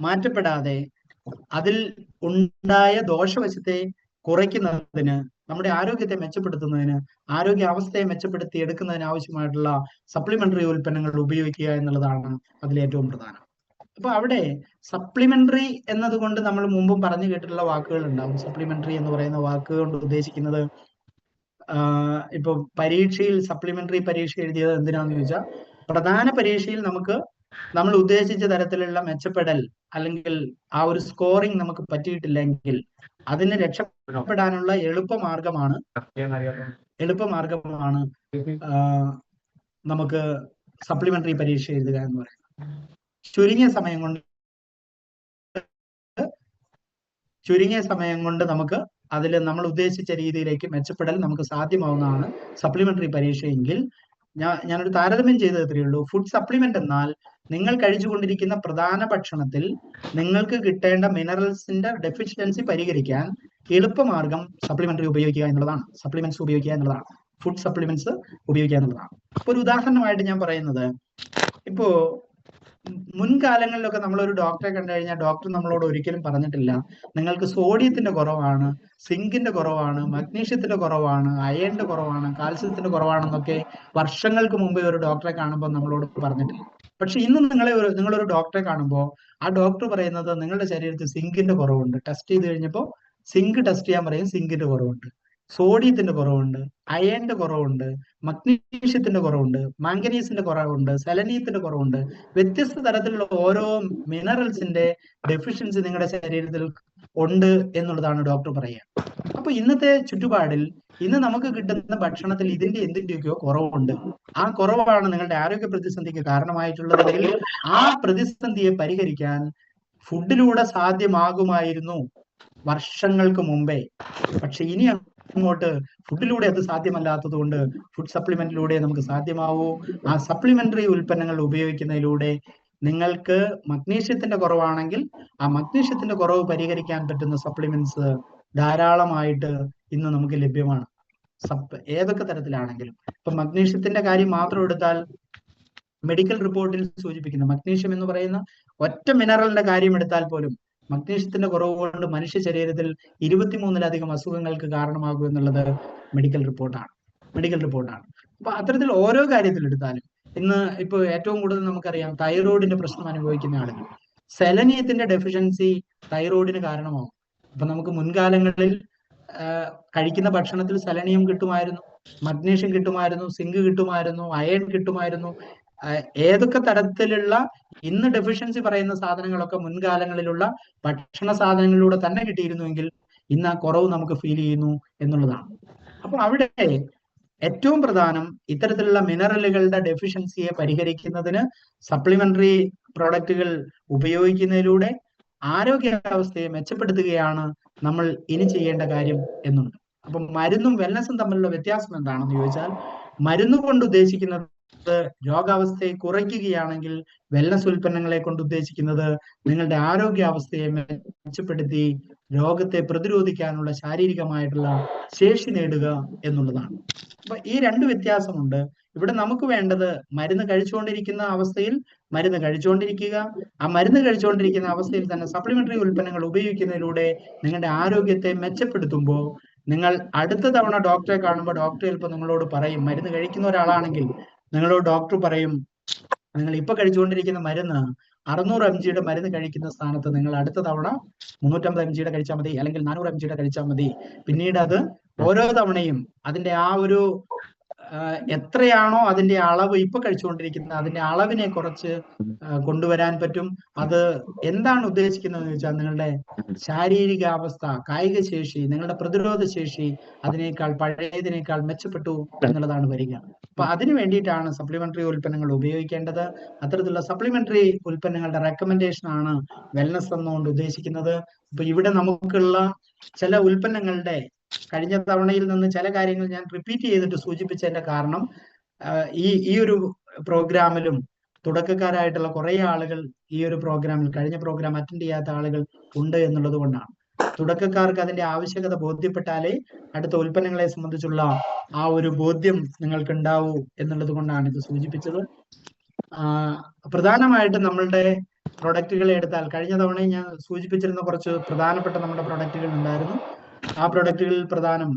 മാറ്റപ്പെടാതെ അതിൽ ഉണ്ടായ ദോഷവശത്തെ കുറയ്ക്കുന്നതിന്, നമ്മുടെ ആരോഗ്യത്തെ മെച്ചപ്പെടുത്തുന്നതിന്, ആരോഗ്യാവസ്ഥയെ മെച്ചപ്പെടുത്തി എടുക്കുന്നതിന് ആവശ്യമായിട്ടുള്ള സപ്ലിമെന്ററി ഉൽപ്പന്നങ്ങൾ ഉപയോഗിക്കുക എന്നുള്ളതാണ് അതിലേറ്റവും പ്രധാനം. അപ്പൊ അവിടെ സപ്ലിമെന്ററി എന്നതുകൊണ്ട് നമ്മൾ മുമ്പും പറഞ്ഞു കേട്ടിട്ടുള്ള വാക്കുകൾ ഉണ്ടാവും. സപ്ലിമെന്ററി എന്ന് പറയുന്ന വാക്ക് കൊണ്ട് ഉദ്ദേശിക്കുന്നത്, ഇപ്പൊ പരീക്ഷയിൽ സപ്ലിമെന്ററി പരീക്ഷ എഴുതിയത് എന്തിനാന്ന് ചോദിച്ചാൽ, പ്രധാന പരീക്ഷയിൽ നമ്മൾ ഉദ്ദേശിച്ച തരത്തിലുള്ള മെച്ചപ്പെടൽ അല്ലെങ്കിൽ ആ ഒരു സ്കോറിംഗ് നമുക്ക് പറ്റിയിട്ടില്ലെങ്കിൽ അതിന് രക്ഷപ്പെടാനുള്ള എളുപ്പമാർഗമാണ് നമുക്ക് സപ്ലിമെന്ററി പരീക്ഷ എഴുതുക എന്ന് പറയുന്നത്. ചുരുങ്ങിയ സമയം കൊണ്ട് നമുക്ക് അതിൽ നമ്മൾ ഉദ്ദേശിച്ച രീതിയിലേക്ക് മെച്ചപ്പെടൽ നമുക്ക് സാധ്യമാവുന്നതാണ് സപ്ലിമെന്ററി പരീക്ഷ എങ്കിൽ ഞാനൊരു താരതമ്യം ചെയ്തത് ഇത്രയേ ഉള്ളൂ. ഫുഡ് സപ്ലിമെന്റ് എന്നാൽ നിങ്ങൾ കഴിച്ചുകൊണ്ടിരിക്കുന്ന പ്രധാന ഭക്ഷണത്തിൽ നിങ്ങൾക്ക് കിട്ടേണ്ട മിനറൽസിന്റെ ഡെഫിഷ്യൻസി പരിഹരിക്കാൻ എളുപ്പമാർഗം സപ്ലിമെന്ററി ഉപയോഗിക്കുക എന്നുള്ളതാണ്, സപ്ലിമെന്റ്സ് ഉപയോഗിക്കുക എന്നുള്ളതാണ്, ഫുഡ് സപ്ലിമെന്റ്സ് ഉപയോഗിക്കുക എന്നുള്ളതാണ്. ഇപ്പൊ ഒരു ഉദാഹരണമായിട്ട് ഞാൻ പറയുന്നത്, ഇപ്പോ മുൻകാലങ്ങളിലൊക്കെ നമ്മളൊരു ഡോക്ടറെ കണ്ടു കഴിഞ്ഞാൽ ഡോക്ടർ നമ്മളോട് ഒരിക്കലും പറഞ്ഞിട്ടില്ല നിങ്ങൾക്ക് സോഡിയത്തിന്റെ കുറവാണ്, സിങ്കിന്റെ കുറവാണ്, മഗ്നീഷ്യത്തിന്റെ കുറവാണ്, അയണിന്റെ കുറവാണ്, കാൽസ്യത്തിന്റെ കുറവാണെന്നൊക്കെ വർഷങ്ങൾക്ക് മുമ്പേ ഒരു ഡോക്ടറെ കാണുമ്പോൾ നമ്മളോട് പറഞ്ഞിട്ടില്ല. പക്ഷെ ഇന്ന് നിങ്ങളൊരു ഡോക്ടറെ കാണുമ്പോൾ ആ ഡോക്ടർ പറയുന്നത് നിങ്ങളുടെ ശരീരത്തിൽ സിങ്കിന്റെ കുറവുണ്ട്, ടെസ്റ്റ് ചെയ്ത് കഴിഞ്ഞപ്പോൾ സിങ്ക് ടെസ്റ്റ് ചെയ്യാൻ പറയും, സിങ്കിന്റെ കുറവുണ്ട്, സോഡിയത്തിന്റെ കുറവുണ്ട്, അയണിന്റെ കുറവുണ്ട്, മഗ്നീഷ്യത്തിന്റെ കുറവുണ്ട്, മാംഗനീസിന്റെ കുറവുണ്ട്, സെലനിയത്തിന്റെ കുറവുണ്ട്. വ്യത്യസ്ത തരത്തിലുള്ള ഓരോ മിനറൽസിന്റെ ഡെഫിഷ്യൻസി നിങ്ങളുടെ ശരീരത്തിൽ ഉണ്ട് എന്നുള്ളതാണ് ഡോക്ടർ പറയുക. അപ്പൊ ഇന്നത്തെ ചുറ്റുപാടിൽ ഇന്ന് നമുക്ക് കിട്ടുന്ന ഭക്ഷണത്തിൽ എന്തിന്റെയൊക്കെയോ കുറവുണ്ട്. ആ കുറവാണ് നിങ്ങളുടെ ആരോഗ്യ പ്രതിസന്ധിക്ക് കാരണമായിട്ടുള്ളതെങ്കിൽ ആ പ്രതിസന്ധിയെ പരിഹരിക്കാൻ ഫുഡിലൂടെ സാധ്യമാകുമായിരുന്നു വർഷങ്ങൾക്ക് മുമ്പേ. പക്ഷെ ഇനി അങ്ങോട്ട് ഫുഡിലൂടെ അത് സാധ്യമല്ലാത്തത് കൊണ്ട് ഫുഡ് സപ്ലിമെന്റിലൂടെ നമുക്ക് സാധ്യമാവൂ. ആ സപ്ലിമെന്ററി ഉൽപ്പന്നങ്ങൾ ഉപയോഗിക്കുന്നതിലൂടെ നിങ്ങൾക്ക് മഗ്നീഷ്യത്തിന്റെ കുറവാണെങ്കിൽ ആ മഗ്നീഷ്യത്തിന്റെ കുറവ് പരിഹരിക്കാൻ പറ്റുന്ന സപ്ലിമെന്റ്സ് ധാരാളമായിട്ട് ഇന്ന് നമുക്ക് ലഭ്യമാണ്. ഏതൊക്കെ തരത്തിലാണെങ്കിലും. ഇപ്പൊ മഗ്നീഷ്യത്തിന്റെ കാര്യം മാത്രം എടുത്താൽ മെഡിക്കൽ റിപ്പോർട്ടിൽ സൂചിപ്പിക്കുന്ന മഗ്നീഷ്യം എന്ന് പറയുന്ന ഒറ്റ മിനറലിന്റെ കാര്യം എടുത്താൽ പോലും മഗ്നീഷ്യത്തിന്റെ കുറവ് കൊണ്ട് മനുഷ്യ ശരീരത്തിൽ 23-ലധികം അസുഖങ്ങൾക്ക് കാരണമാകും എന്നുള്ളത് മെഡിക്കൽ റിപ്പോർട്ടാണ്. അപ്പൊ അത്തരത്തിൽ ഓരോ കാര്യത്തിൽ എടുത്താലും ഇന്ന് ഇപ്പൊ ഏറ്റവും കൂടുതൽ നമുക്കറിയാം തൈറോയിഡിന്റെ പ്രശ്നം അനുഭവിക്കുന്ന ആളുകൾ, സെലനിയത്തിന്റെ ഡെഫിഷ്യൻസി തൈറോയിഡിന് കാരണമാകും. അപ്പൊ നമുക്ക് മുൻകാലങ്ങളിൽ കഴിക്കുന്ന ഭക്ഷണത്തിൽ സെലനിയം കിട്ടുമായിരുന്നു, മഗ്നീഷ്യം കിട്ടുമായിരുന്നു, സിങ്ക് കിട്ടുമായിരുന്നു, അയൺ കിട്ടുമായിരുന്നു. ഏതൊക്കെ തരത്തിലുള്ള ഇന്ന് ഡെഫിഷ്യൻസി പറയുന്ന സാധനങ്ങളൊക്കെ മുൻകാലങ്ങളിലുള്ള ഭക്ഷണ സാധനങ്ങളിലൂടെ തന്നെ കിട്ടിയിരുന്നുവെങ്കിൽ ഇന്ന് ആ കുറവ് നമുക്ക് ഫീൽ ചെയ്യുന്നു എന്നുള്ളതാണ്. അപ്പൊ അവിടെ ഏറ്റവും പ്രധാനം ഇത്തരത്തിലുള്ള മിനറലുകളുടെ ഡെഫിഷ്യൻസിയെ പരിഹരിക്കുന്നതിന് സപ്ലിമെന്ററി പ്രോഡക്റ്റുകൾ ഉപയോഗിക്കുന്നതിലൂടെ ആരോഗ്യാവസ്ഥയെ മെച്ചപ്പെടുത്തുകയാണ് നമ്മൾ ഇനി ചെയ്യേണ്ട കാര്യം എന്നുണ്ട്. അപ്പം മരുന്നും വെൽനസും തമ്മിലുള്ള വ്യത്യാസം എന്താണെന്ന് ചോദിച്ചാൽ, മരുന്ന് കൊണ്ട് ഉദ്ദേശിക്കുന്നത് രോഗാവസ്ഥയെ കുറയ്ക്കുകയാണെങ്കിൽ വെൽനസ് ഉൽപ്പന്നങ്ങളെ കൊണ്ട് ഉദ്ദേശിക്കുന്നത് നിങ്ങളുടെ ആരോഗ്യാവസ്ഥയെ മെച്ചപ്പെടുത്തി രോഗത്തെ പ്രതിരോധിക്കാനുള്ള ശാരീരികമായിട്ടുള്ള ശേഷി നേടുക എന്നുള്ളതാണ്. അപ്പൊ ഈ രണ്ട് വ്യത്യാസമുണ്ട്. ഇവിടെ നമുക്ക് വേണ്ടത് മരുന്ന് കഴിച്ചുകൊണ്ടിരിക്കുന്ന അവസ്ഥയിൽ മരുന്ന് കഴിച്ചുകൊണ്ടിരിക്കുക, ആ മരുന്ന് കഴിച്ചുകൊണ്ടിരിക്കുന്ന അവസ്ഥയിൽ തന്നെ സപ്ലിമെന്ററി ഉൽപ്പന്നങ്ങൾ ഉപയോഗിക്കുന്നതിലൂടെ നിങ്ങളുടെ ആരോഗ്യത്തെ മെച്ചപ്പെടുത്തുമ്പോൾ നിങ്ങൾ അടുത്ത തവണ ഡോക്ടറെ കാണുമ്പോൾ ഡോക്ടർ ചിലപ്പോൾ നിങ്ങളോട് പറയും, മരുന്ന് കഴിക്കുന്ന ഒരാളാണെങ്കിൽ നിങ്ങളോട് ഡോക്ടർ പറയും, നിങ്ങൾ ഇപ്പൊ കഴിച്ചുകൊണ്ടിരിക്കുന്ന മരുന്ന് 600 mg മരുന്ന് കഴിക്കുന്ന സ്ഥാനത്ത് നിങ്ങൾ അടുത്ത തവണ 350 mg കഴിച്ചാൽ മതി, അല്ലെങ്കിൽ 400 mg കഴിച്ചാൽ മതി. പിന്നീട് അത് ഓരോ തവണയും അതിന്റെ ആ ഒരു എത്രയാണോ അതിന്റെ അളവ് ഇപ്പൊ കഴിച്ചുകൊണ്ടിരിക്കുന്നത് അതിന്റെ അളവിനെ കുറച്ച് കൊണ്ടുവരാൻ പറ്റും. അത് എന്താണ് ഉദ്ദേശിക്കുന്നതെന്ന് വെച്ചാൽ നിങ്ങളുടെ ശാരീരികാവസ്ഥ, കായിക ശേഷി, നിങ്ങളുടെ പ്രതിരോധ ശേഷി അതിനേക്കാൾ പഴയതിനേക്കാൾ മെച്ചപ്പെട്ടു എന്നുള്ളതാണ് വരിക. അപ്പൊ അതിനു വേണ്ടിയിട്ടാണ് സപ്ലിമെന്ററി ഉൽപ്പന്നങ്ങൾ ഉപയോഗിക്കേണ്ടത്. അത്തരത്തിലുള്ള സപ്ലിമെന്ററി ഉൽപ്പന്നങ്ങളുടെ റെക്കമെൻഡേഷൻ ആണ് വെൽനസ് എന്നുകൊണ്ട് ഉദ്ദേശിക്കുന്നത്. ഇപ്പൊ ഇവിടെ നമുക്കുള്ള ചില ഉൽപ്പന്നങ്ങളുടെ കഴിഞ്ഞ തവണയിൽ നിന്ന് ചില കാര്യങ്ങൾ ഞാൻ റിപ്പീറ്റ് ചെയ്തിട്ട് സൂചിപ്പിച്ചതിന്റെ കാരണം ഈ ഒരു പ്രോഗ്രാമിലും തുടക്കക്കാരായിട്ടുള്ള കുറെ ആളുകൾ ഈ ഒരു പ്രോഗ്രാമിൽ കഴിഞ്ഞ പ്രോഗ്രാം അറ്റൻഡ് ചെയ്യാത്ത ആളുകൾ ഉണ്ട് എന്നുള്ളത് കൊണ്ടാണ്. തുടക്കക്കാർക്ക് അതിന്റെ ആവശ്യകത ബോധ്യപ്പെട്ടാലേ അടുത്ത ഉൽപ്പന്നങ്ങളെ സംബന്ധിച്ചുള്ള ആ ഒരു ബോധ്യം നിങ്ങൾക്ക് ഉണ്ടാവൂ എന്നുള്ളത് കൊണ്ടാണ് ഇത് സൂചിപ്പിച്ചത്. പ്രധാനമായിട്ടും നമ്മളുടെ പ്രൊഡക്റ്റുകളെ എടുത്താൽ കഴിഞ്ഞ തവണയും ഞാൻ സൂചിപ്പിച്ചിരുന്ന കുറച്ച് പ്രധാനപ്പെട്ട നമ്മുടെ പ്രൊഡക്റ്റുകൾ ഉണ്ടായിരുന്നു. ആ പ്രൊഡക്റ്റുകളിൽ പ്രധാനം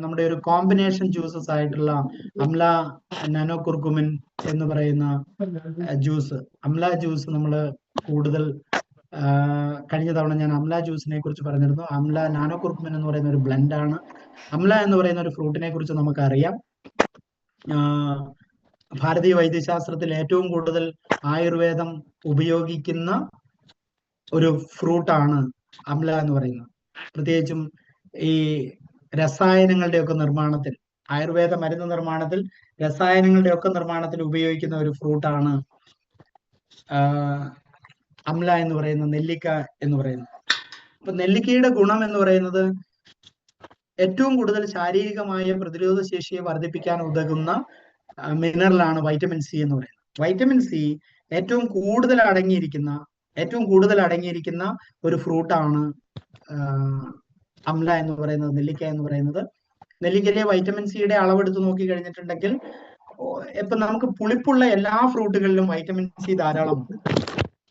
നമ്മുടെ ഒരു കോമ്പിനേഷൻ ജ്യൂസസ് ആയിട്ടുള്ള അംല നാനോ കുർക്കുമിൻ എന്ന് പറയുന്ന ജ്യൂസ്. അംല ജ്യൂസ് നമ്മൾ കൂടുതൽ കഴിഞ്ഞ തവണ ഞാൻ അംല ജ്യൂസിനെ കുറിച്ച് പറഞ്ഞിരുന്നു. അംല നാനോ കുർക്കുമിൻ എന്ന് പറയുന്ന ഒരു ബ്ലെൻഡ് ആണ്. അംല എന്ന് പറയുന്ന ഒരു ഫ്രൂട്ടിനെ കുറിച്ച് നമുക്കറിയാം. ഭാരതീയ വൈദ്യശാസ്ത്രത്തിൽ ഏറ്റവും കൂടുതൽ ആയുർവേദം ഉപയോഗിക്കുന്ന ഒരു ഫ്രൂട്ടാണ് അംല എന്ന് പറയുന്നത്. പ്രത്യേകിച്ചും ഈ രസായനങ്ങളുടെ ഒക്കെ നിർമ്മാണത്തിൽ, ആയുർവേദ മരുന്ന് നിർമ്മാണത്തിൽ, രസായനങ്ങളുടെ ഒക്കെ നിർമ്മാണത്തിൽ ഉപയോഗിക്കുന്ന ഒരു ഫ്രൂട്ടാണ് അംല എന്ന് പറയുന്ന, നെല്ലിക്ക എന്ന് പറയുന്നത്. അപ്പൊ നെല്ലിക്കയുടെ ഗുണം എന്ന് പറയുന്നത് ഏറ്റവും കൂടുതൽ ശാരീരികമായ പ്രതിരോധ ശേഷിയെ വർദ്ധിപ്പിക്കാൻ ഉതകുന്ന മിനറലാണ് വൈറ്റമിൻ സി എന്ന് പറയുന്നത്. വൈറ്റമിൻ സി ഏറ്റവും കൂടുതൽ അടങ്ങിയിരിക്കുന്ന ഒരു ഫ്രൂട്ടാണ് അംല എന്ന് പറയുന്നത്, നെല്ലിക്ക എന്ന് പറയുന്നത്. നെല്ലിക്കയിലെ വൈറ്റമിൻ സിയുടെ അളവെടുത്ത് നോക്കി കഴിഞ്ഞിട്ടുണ്ടെങ്കിൽ ഇപ്പൊ നമുക്ക് പുളിപ്പുള്ള എല്ലാ ഫ്രൂട്ടുകളിലും വൈറ്റമിൻ സി ധാരാളമുണ്ട്.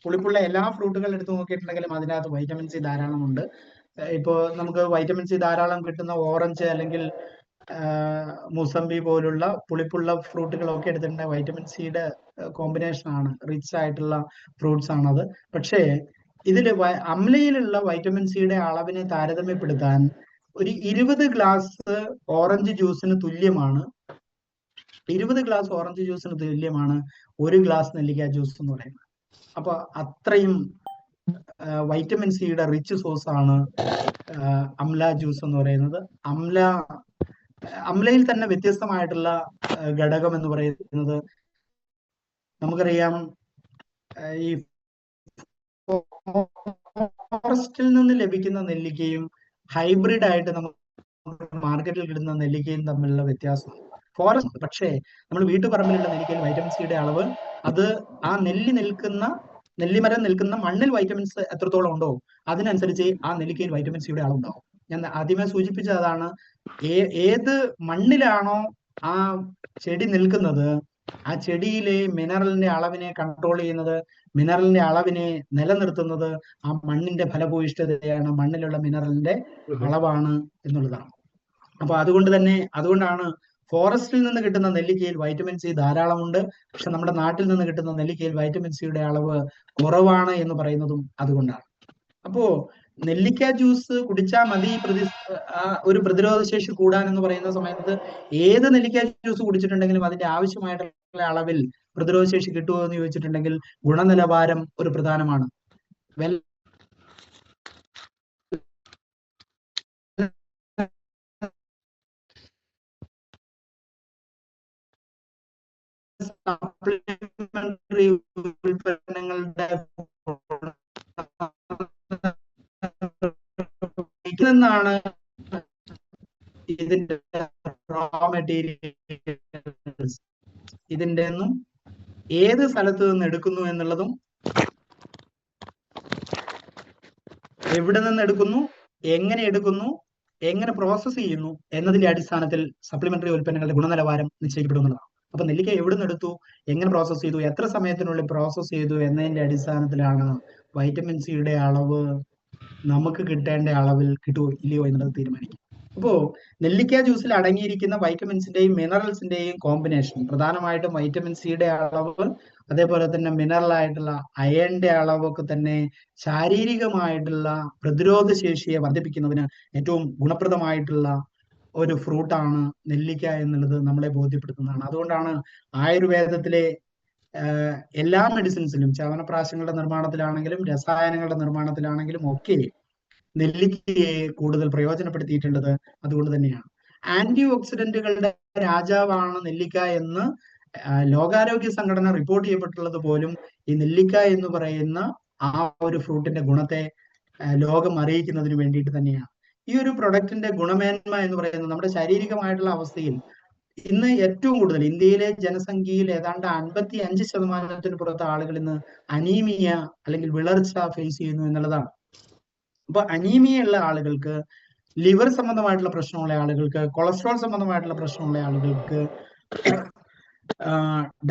പുളിപ്പുള്ള എല്ലാ ഫ്രൂട്ടുകൾ എടുത്ത് നോക്കിയിട്ടുണ്ടെങ്കിലും അതിനകത്ത് വൈറ്റമിൻ സി ധാരാളമുണ്ട്. ഇപ്പോ നമുക്ക് വൈറ്റമിൻ സി ധാരാളം കിട്ടുന്ന ഓറഞ്ച് അല്ലെങ്കിൽ മുസംബി പോലുള്ള പുളിപ്പുള്ള ഫ്രൂട്ടുകളൊക്കെ എടുത്തിട്ടുണ്ടെങ്കിൽ വൈറ്റമിൻ സിയുടെ കോമ്പിനേഷൻ ആണ്, റിച്ച് ആയിട്ടുള്ള ഫ്രൂട്ട്സ് ആണത്. പക്ഷേ ഇതിൽ അംലയിലുള്ള വൈറ്റമിൻ സിയുടെ അളവിനെ താരതമ്യപ്പെടുത്താൻ ഒരു 20 ഗ്ലാസ് ഓറഞ്ച് ജ്യൂസിന് തുല്യമാണ് 20 ഗ്ലാസ് ഓറഞ്ച് ജ്യൂസിന് തുല്യമാണ് 1 ഗ്ലാസ് നെല്ലിക്ക ജ്യൂസ് എന്ന് പറയുന്നത്. അപ്പൊ അത്രയും വൈറ്റമിൻ സിയുടെ റിച്ച് സോഴ്സ് ആണ് അംല ജ്യൂസ് എന്ന് പറയുന്നത്. അംലയിൽ തന്നെ വ്യത്യസ്തമായിട്ടുള്ള ഘടകം എന്ന് പറയുന്നത് നമുക്കറിയാം. ഈ ഫോറസ്റ്റിൽ നിന്ന് ലഭിക്കുന്ന നെല്ലിക്കയും ഹൈബ്രിഡ് ആയിട്ട് നമുക്ക് മാർക്കറ്റിൽ കിട്ടുന്ന നെല്ലിക്കയും തമ്മിലുള്ള വ്യത്യാസം. ഫോറസ്റ്റ് പക്ഷേ നമ്മൾ വീട്ടുപറമ്പിലുള്ള നെല്ലിക്കയിൽ വൈറ്റമിൻ സിയുടെ അളവ് അത് ആ നെല്ലിമരം നിൽക്കുന്ന മണ്ണിൽ വൈറ്റമിൻസ് എത്രത്തോളം ഉണ്ടോ അതിനനുസരിച്ച് ആ നെല്ലിക്കയിൽ വൈറ്റമിൻ സിയുടെ അളവുണ്ടാവും. ഞാൻ ആദ്യമേ സൂചിപ്പിച്ചത് അതാണ്. ഏത് മണ്ണിലാണോ ആ ചെടി നിൽക്കുന്നത് ആ ചെടിയിലെ മിനറലിന്റെ അളവിനെ കൺട്രോൾ ചെയ്യുന്നത്, മിനറലിന്റെ അളവിനെ നിലനിർത്തുന്നത് ആ മണ്ണിന്റെ ഫലഭൂയിഷ്ഠതയാണ്, മണ്ണിലുള്ള മിനറലിന്റെ അളവാണ് എന്നുള്ളതാണ്. അപ്പൊ അതുകൊണ്ടാണ് ഫോറസ്റ്റിൽ നിന്ന് കിട്ടുന്ന നെല്ലിക്കയിൽ വൈറ്റമിൻ സി ധാരാളമുണ്ട്, പക്ഷെ നമ്മുടെ നാട്ടിൽ നിന്ന് കിട്ടുന്ന നെല്ലിക്കയിൽ വൈറ്റമിൻ സിയുടെ അളവ് കുറവാണ് എന്ന് പറയുന്നതും അതുകൊണ്ടാണ്. അപ്പോ നെല്ലിക്ക ജ്യൂസ് കുടിച്ചാൽ മതി ഒരു പ്രതിരോധ ശേഷി കൂടാൻ എന്ന് പറയുന്ന സമയത്ത് ഏത് നെല്ലിക്ക ജ്യൂസ് കുടിച്ചിട്ടുണ്ടെങ്കിലും അതിന്റെ ആവശ്യമായിട്ടുള്ള അളവിൽ പ്രതിരോധ ശേഷി കിട്ടുമോ എന്ന് ചോദിച്ചിട്ടുണ്ടെങ്കിൽ ഗുണനിലവാരം ഒരു പ്രധാനമാണ്. സപ്ലിമെന്ററി ഉൽപ്പന്നങ്ങളുടെ നിന്നാണ് ഇതിന്റെ റോ മെറ്റീരിയൽസ് ഇതിന്റെ ഒന്നും ഏത് സ്ഥലത്ത് നിന്ന് എടുക്കുന്നു എന്നുള്ളതും എവിടെ നിന്ന് എടുക്കുന്നു, എങ്ങനെ പ്രോസസ് ചെയ്യുന്നു എന്നതിന്റെ അടിസ്ഥാനത്തിൽ സപ്ലിമെന്ററി ഉൽപ്പന്നങ്ങളുടെ ഗുണനിലവാരം നിശ്ചയിക്കപ്പെടുന്നതാണ്. അപ്പൊ നെല്ലിക്ക എവിടെ നിന്ന് എടുത്തു, എങ്ങനെ പ്രോസസ് ചെയ്തു, എത്ര സമയത്തിനുള്ളിൽ പ്രോസസ് ചെയ്തു എന്നതിന്റെ അടിസ്ഥാനത്തിലാണ് വൈറ്റമിൻ സിയുടെ അളവ് നമുക്ക് കിട്ടേണ്ട അളവിൽ കിട്ടുമോ ഇല്ലയോ എന്നുള്ളത് തീരുമാനിക്കും. അപ്പോ നെല്ലിക്ക ജ്യൂസിൽ അടങ്ങിയിരിക്കുന്ന വൈറ്റമിൻസിന്റെയും മിനറൽസിന്റെയും കോമ്പിനേഷൻ പ്രധാനമായിട്ടും വൈറ്റമിൻ സിയുടെ അളവ് അതേപോലെ തന്നെ മിനറൽ ആയിട്ടുള്ള അയണിന്റെ അളവൊക്കെ തന്നെ ശാരീരികമായിട്ടുള്ള പ്രതിരോധ ശേഷിയെ വർദ്ധിപ്പിക്കുന്നതിന് ഏറ്റവും ഗുണപ്രദമായിട്ടുള്ള ഒരു ഫ്രൂട്ടാണ് നെല്ലിക്ക എന്നുള്ളത് നമ്മളെ ബോധ്യപ്പെടുത്തുന്നതാണ്. അതുകൊണ്ടാണ് ആയുർവേദത്തിലെ എല്ലാ മെഡിസിൻസിലും ചവനപ്രാശങ്ങളുടെ നിർമ്മാണത്തിലാണെങ്കിലും രസായനങ്ങളുടെ നിർമ്മാണത്തിലാണെങ്കിലും ഒക്കെ നെല്ലിക്കയെ കൂടുതൽ പ്രയോജനപ്പെടുത്തിയിട്ടുള്ളത് അതുകൊണ്ട് തന്നെയാണ്. ആന്റി ഓക്സിഡന്റുകളുടെ രാജാവാണ് നെല്ലിക്ക എന്ന് ലോകാരോഗ്യ സംഘടന റിപ്പോർട്ട് ചെയ്യപ്പെട്ടുള്ളത് പോലും ഈ നെല്ലിക്ക എന്ന് പറയുന്ന ആ ഒരു ഫ്രൂട്ടിന്റെ ഗുണത്തെ ലോകം അറിയിക്കുന്നതിന് വേണ്ടിയിട്ട് തന്നെയാണ്. ഈ ഒരു പ്രൊഡക്റ്റിന്റെ ഗുണമേന്മ എന്ന് പറയുന്നത് നമ്മുടെ ശാരീരികമായിട്ടുള്ള അവസ്ഥയിൽ ഇന്ന് ഏറ്റവും കൂടുതൽ ഇന്ത്യയിലെ ജനസംഖ്യയിൽ ഏതാണ്ട് 55% പുറത്ത് ആളുകൾ ഇന്ന് അനീമിയ അല്ലെങ്കിൽ വിളർച്ച ഫേസ് ചെയ്യുന്നു എന്നുള്ളതാണ്. അപ്പൊ അനീമിയ ഉള്ള ആളുകൾക്ക്, ലിവർ സംബന്ധമായിട്ടുള്ള പ്രശ്നമുള്ള ആളുകൾക്ക്, കൊളസ്ട്രോൾ സംബന്ധമായിട്ടുള്ള പ്രശ്നമുള്ള ആളുകൾക്ക്,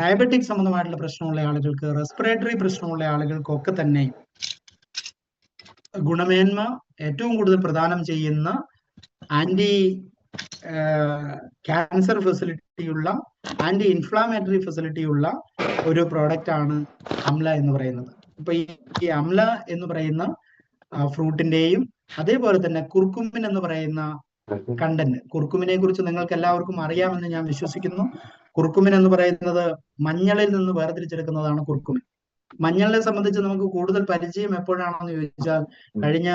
ഡയബറ്റിക് സംബന്ധമായിട്ടുള്ള പ്രശ്നമുള്ള ആളുകൾക്ക്, റെസ്പിറേറ്ററി പ്രശ്നമുള്ള ആളുകൾക്കൊക്കെ തന്നെ ഗുണമേന്മ ഏറ്റവും കൂടുതൽ പ്രദാനം ചെയ്യുന്ന ആന്റി ക്യാൻസർ ഫെസിലിറ്റിയുള്ള, ആന്റി ഇൻഫ്ലാമേറ്ററി ഫെസിലിറ്റിയുള്ള ഒരു പ്രോഡക്റ്റ് ആണ് അംല എന്ന് പറയുന്നത്. അപ്പൊ ഈ അംല എന്ന് പറയുന്ന ഫ്രൂട്ടിന്റെയും അതേപോലെ തന്നെ കുർക്കുമിൻ എന്ന് പറയുന്ന കണ്ടന്റ്, കുർക്കുമിനെ കുറിച്ച് നിങ്ങൾക്ക് എല്ലാവർക്കും അറിയാമെന്ന് ഞാൻ വിശ്വസിക്കുന്നു. കുർക്കുമിൻ എന്ന് പറയുന്നത് മഞ്ഞളിൽ നിന്ന് വേർതിരിച്ചെടുക്കുന്നതാണ് കുർക്കുമിൻ. മഞ്ഞളിനെ സംബന്ധിച്ച് നമുക്ക് കൂടുതൽ പരിചയം എപ്പോഴാണെന്ന് ചോദിച്ചാൽ കഴിഞ്ഞ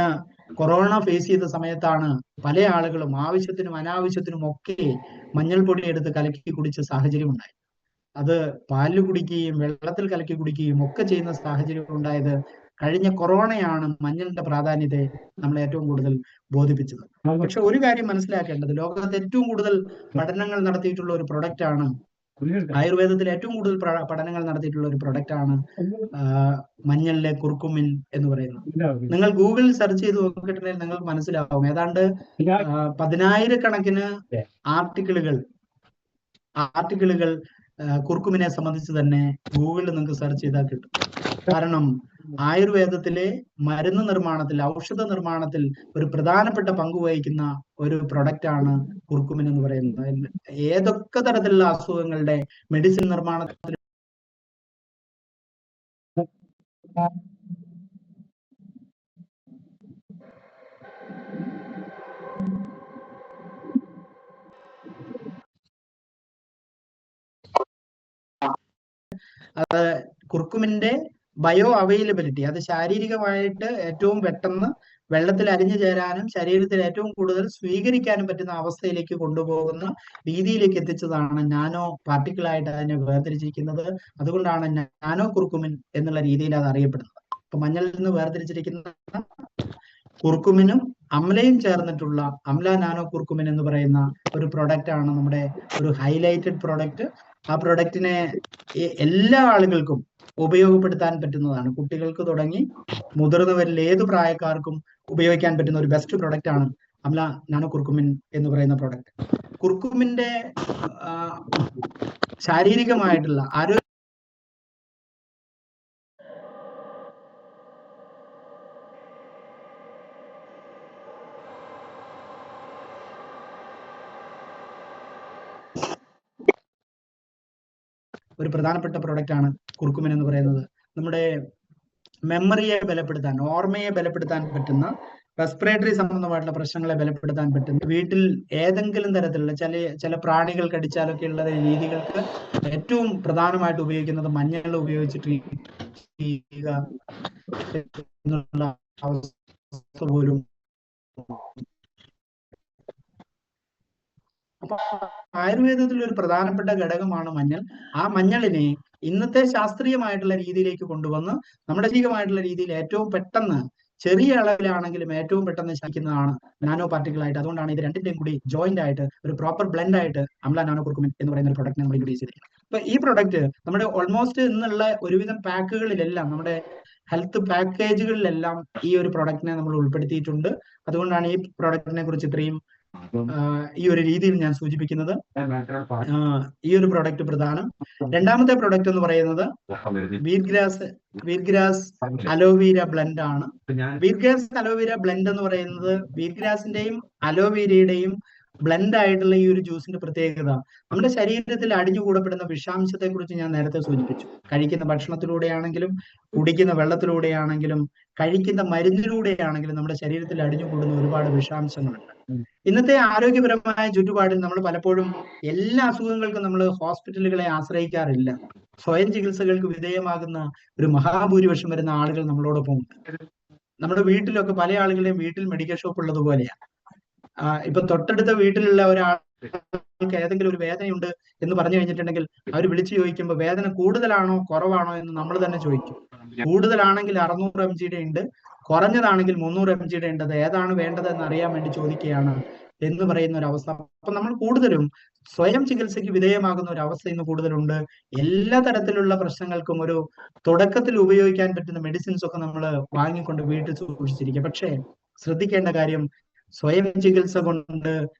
കൊറോണ ഫേസ് ചെയ്ത സമയത്താണ് പല ആളുകളും ആവശ്യത്തിനും അനാവശ്യത്തിനും ഒക്കെ മഞ്ഞൾപ്പൊടി എടുത്ത് കലക്കി കുടിച്ച സാഹചര്യം ഉണ്ടായി. അത് പാലിൽ കുടിക്കുകയും വെള്ളത്തിൽ കലക്കി കുടിക്കുകയും ഒക്കെ ചെയ്യുന്ന സാഹചര്യം ഉണ്ടായത് കഴിഞ്ഞ കൊറോണയാണ് മഞ്ഞളിന്റെ പ്രാധാന്യത്തെ നമ്മളെ ഏറ്റവും കൂടുതൽ ബോധിപ്പിച്ചത്. പക്ഷെ ഒരു കാര്യം മനസ്സിലാക്കേണ്ടത്, ലോകത്ത് ഏറ്റവും കൂടുതൽ പഠനങ്ങൾ നടത്തിയിട്ടുള്ള ഒരു പ്രൊഡക്റ്റ് ആണ്, ആയുർവേദത്തിൽ ഏറ്റവും കൂടുതൽ പഠനങ്ങൾ നടത്തിയിട്ടുള്ള ഒരു പ്രൊഡക്റ്റ് ആണ് മഞ്ഞളിലെ കുർക്കുമിൻ എന്ന് പറയുന്നത്. നിങ്ങൾ ഗൂഗിളിൽ സെർച്ച് ചെയ്ത് നോക്കിയിട്ടുണ്ടെങ്കിൽ നിങ്ങൾക്ക് മനസ്സിലാവും. ഏതാണ്ട് 10,000-കണക്കിന് ആർട്ടിക്കിളുകൾ കുർക്കുമിനെ സംബന്ധിച്ച് തന്നെ ഗൂഗിളിൽ നിങ്ങൾക്ക് സെർച്ച് ചെയ്താൽ കിട്ടും. കാരണം ആയുർവേദത്തിലെ മരുന്ന് നിർമ്മാണത്തിൽ, ഔഷധ നിർമ്മാണത്തിൽ ഒരു പ്രധാനപ്പെട്ട പങ്ക് വഹിക്കുന്ന ഒരു പ്രൊഡക്റ്റ് ആണ് കുർക്കുമിൻ എന്ന് പറയുന്നത്. ഏതൊക്കെ തരത്തിലുള്ള അസുഖങ്ങളുടെ മെഡിസിൻ നിർമ്മാണത്തിൽ കുർക്കുമിന്റെ ബയോ അവൈലബിലിറ്റി, അത് ശാരീരികമായിട്ട് ഏറ്റവും പെട്ടെന്ന് വെള്ളത്തിൽ അലിഞ്ഞു ചേരാനും ശരീരത്തിൽ ഏറ്റവും കൂടുതൽ സ്വീകരിക്കാനും പറ്റുന്ന അവസ്ഥയിലേക്ക് കൊണ്ടുപോകുന്ന രീതിയിലേക്ക് എത്തിച്ചതാണ് നാനോ പാർട്ടിക്കിളായിട്ട് അതിനെ വേർതിരിച്ചിരിക്കുന്നത്. അതുകൊണ്ടാണ് നാനോ കുർക്കുമിൻ എന്നുള്ള രീതിയിൽ അത് അറിയപ്പെടുന്നത്. അപ്പൊ മഞ്ഞളിൽ നിന്ന് വേർതിരിച്ചിരിക്കുന്ന കുർക്കുമിനും അമ്ലയും ചേർന്നിട്ടുള്ള അമ്ല നാനോ കുർക്കുമിൻ എന്ന് പറയുന്ന ഒരു പ്രൊഡക്റ്റ് ആണ് നമ്മുടെ ഒരു ഹൈലൈറ്റഡ് പ്രൊഡക്റ്റ്. ആ പ്രൊഡക്റ്റിനെ എല്ലാ ആളുകൾക്കും ഉപയോഗപ്പെടുത്താൻ പറ്റുന്നതാണ്. കുട്ടികൾക്ക് തുടങ്ങി മുതിർന്നവരിൽ ഏത് പ്രായക്കാർക്കും ഉപയോഗിക്കാൻ പറ്റുന്ന ഒരു ബെസ്റ്റ് പ്രൊഡക്റ്റ് ആണ് അമ്ല നാനോ കുർക്കുമിൻ എന്ന് പറയുന്ന പ്രൊഡക്റ്റ്. കുർക്കുമിന്റെ ശാരീരികമായിട്ടുള്ള ആരോഗ്യ ഒരു പ്രധാനപ്പെട്ട പ്രൊഡക്റ്റ് ആണ് കുർക്കുമിൻ എന്ന് പറയുന്നത്. നമ്മുടെ മെമ്മറിയെ ബലപ്പെടുത്താൻ, ഓർമ്മയെ ബലപ്പെടുത്താൻ പറ്റുന്ന, റെസ്പിറേറ്ററി സംബന്ധമായിട്ടുള്ള പ്രശ്നങ്ങളെ ബലപ്പെടുത്താൻ പറ്റുന്ന, വീട്ടിൽ ഏതെങ്കിലും തരത്തിലുള്ള ചില പ്രാണികൾ കടിച്ചാലൊക്കെ ഉള്ള രീതികൾക്ക് ഏറ്റവും പ്രധാനമായിട്ട് ഉപയോഗിക്കുന്നത് മഞ്ഞൾ ഉപയോഗിച്ചിട്ട് ചെയ്യുക എന്നുള്ള അവസ്ഥ പോലും. അപ്പൊ ആയുർവേദത്തിൽ ഒരു പ്രധാനപ്പെട്ട ഘടകമാണ് മഞ്ഞൾ. ആ മഞ്ഞളിനെ ഇന്നത്തെ ശാസ്ത്രീയമായിട്ടുള്ള രീതിയിലേക്ക് കൊണ്ടുവന്ന് നമ്മുടെ ശാരീരികമായിട്ടുള്ള രീതിയിൽ ഏറ്റവും പെട്ടെന്ന്, ചെറിയ അളവിലാണെങ്കിലും ഏറ്റവും പെട്ടെന്ന് ശമിക്കുന്നതാണ് നാനോ പാർട്ടിക്കിളായിട്ട്. അതുകൊണ്ടാണ് ഇത് രണ്ടിന്റെയും കൂടി ജോയിന്റ് ആയിട്ട് ഒരു പ്രോപ്പർ ബ്ലെൻഡ് ആയിട്ട് അമ്ല നാനോ കുർക്കുമിൻ എന്ന് പറയുന്ന ഒരു പ്രൊഡക്റ്റ് നമ്മൾ ഇൻട്രൊഡ്യൂസ് ചെയ്തിരിക്കുന്നത്. അപ്പൊ ഈ പ്രൊഡക്റ്റ് നമ്മുടെ ഓൾമോസ്റ്റ് ഇന്നുള്ള ഒരുവിധം പാക്കുകളിലെല്ലാം, നമ്മുടെ ഹെൽത്ത് പാക്കേജുകളിലെല്ലാം ഈ ഒരു പ്രൊഡക്റ്റിനെ നമ്മൾ ഉൾപ്പെടുത്തിയിട്ടുണ്ട്. അതുകൊണ്ടാണ് ഈ പ്രൊഡക്റ്റിനെ കുറിച്ച് ഇത്രയും ഈ ഒരു രീതിയിൽ ഞാൻ സൂചിപ്പിക്കുന്നത്. ഈ ഒരു പ്രൊഡക്റ്റ് പ്രധാനം. രണ്ടാമത്തെ പ്രൊഡക്റ്റ് എന്ന് പറയുന്നത് വീറ്റ്ഗ്രാസ് അലോവീര ബ്ലെൻഡ് ആണ്. വീറ്റ്ഗ്രാസ് അലോവീര ബ്ലെൻഡ് എന്ന് പറയുന്നത് വീറ്റ്ഗ്രാസിന്റെയും അലോവീരയുടെയും ബ്ലെൻഡ് ആയിട്ടുള്ള ഈ ഒരു ജ്യൂസിന്റെ പ്രത്യേകത, നമ്മുടെ ശരീരത്തിൽ അടിഞ്ഞുകൂടപ്പെടുന്ന വിഷാംശത്തെ കുറിച്ച് ഞാൻ നേരത്തെ സൂചിപ്പിച്ചു. കഴിക്കുന്ന ഭക്ഷണത്തിലൂടെയാണെങ്കിലും, കുടിക്കുന്ന വെള്ളത്തിലൂടെയാണെങ്കിലും, കഴിക്കുന്ന മരുന്നിലൂടെയാണെങ്കിലും നമ്മുടെ ശരീരത്തിൽ അടിഞ്ഞുകൂടുന്ന ഒരുപാട് വിഷാംശങ്ങളുണ്ട്. ഇന്നത്തെ ആരോഗ്യപരമായ ചുറ്റുപാടിൽ നമ്മൾ പലപ്പോഴും എല്ലാ അസുഖങ്ങൾക്കും നമ്മൾ ഹോസ്പിറ്റലുകളെ ആശ്രയിക്കാറില്ല. സ്വയം ചികിത്സകൾക്ക് വിധേയമാകുന്ന ഒരു മഹാഭൂരിപക്ഷം വരുന്ന ആളുകൾ നമ്മളോടൊപ്പം ഉണ്ട്. നമ്മുടെ വീട്ടിലൊക്കെ പല ആളുകളുടെയും വീട്ടിൽ മെഡിക്കൽ ഷോപ്പ് ഉള്ളതുപോലെയാണ്. ഇപ്പൊ തൊട്ടടുത്ത വീട്ടിലുള്ള ഒരാൾക്ക് ഏതെങ്കിലും ഒരു വേദനയുണ്ട് എന്ന് പറഞ്ഞു കഴിഞ്ഞിട്ടുണ്ടെങ്കിൽ അവർ വിളിച്ചു ചോദിക്കുമ്പോൾ വേദന കൂടുതലാണോ കുറവാണോ എന്ന് നമ്മൾ തന്നെ ചോദിക്കും. കൂടുതലാണെങ്കിൽ 600 mg ഉണ്ട്, കുറഞ്ഞതാണെങ്കിൽ 300 mg ഉണ്ട്. അത് ഏതാണ് വേണ്ടത് എന്ന് അറിയാൻ വേണ്ടി ചോദിക്കുകയാണ് എന്ന് പറയുന്ന ഒരു അവസ്ഥ. അപ്പൊ നമ്മൾ കൂടുതലും സ്വയം ചികിത്സയ്ക്ക് വിധേയമാകുന്ന ഒരു അവസ്ഥ ഇന്ന് കൂടുതലുണ്ട്. എല്ലാ തരത്തിലുള്ള പ്രശ്നങ്ങൾക്കും ഒരു തുടക്കത്തിൽ ഉപയോഗിക്കാൻ പറ്റുന്ന മെഡിസിൻസ് ഒക്കെ നമ്മൾ വാങ്ങിക്കൊണ്ട് വീട്ടിൽ സൂക്ഷിച്ചിരിക്കുക. പക്ഷേ ശ്രദ്ധിക്കേണ്ട കാര്യം, സ്വയം ചികിത്സ കൊണ്ട്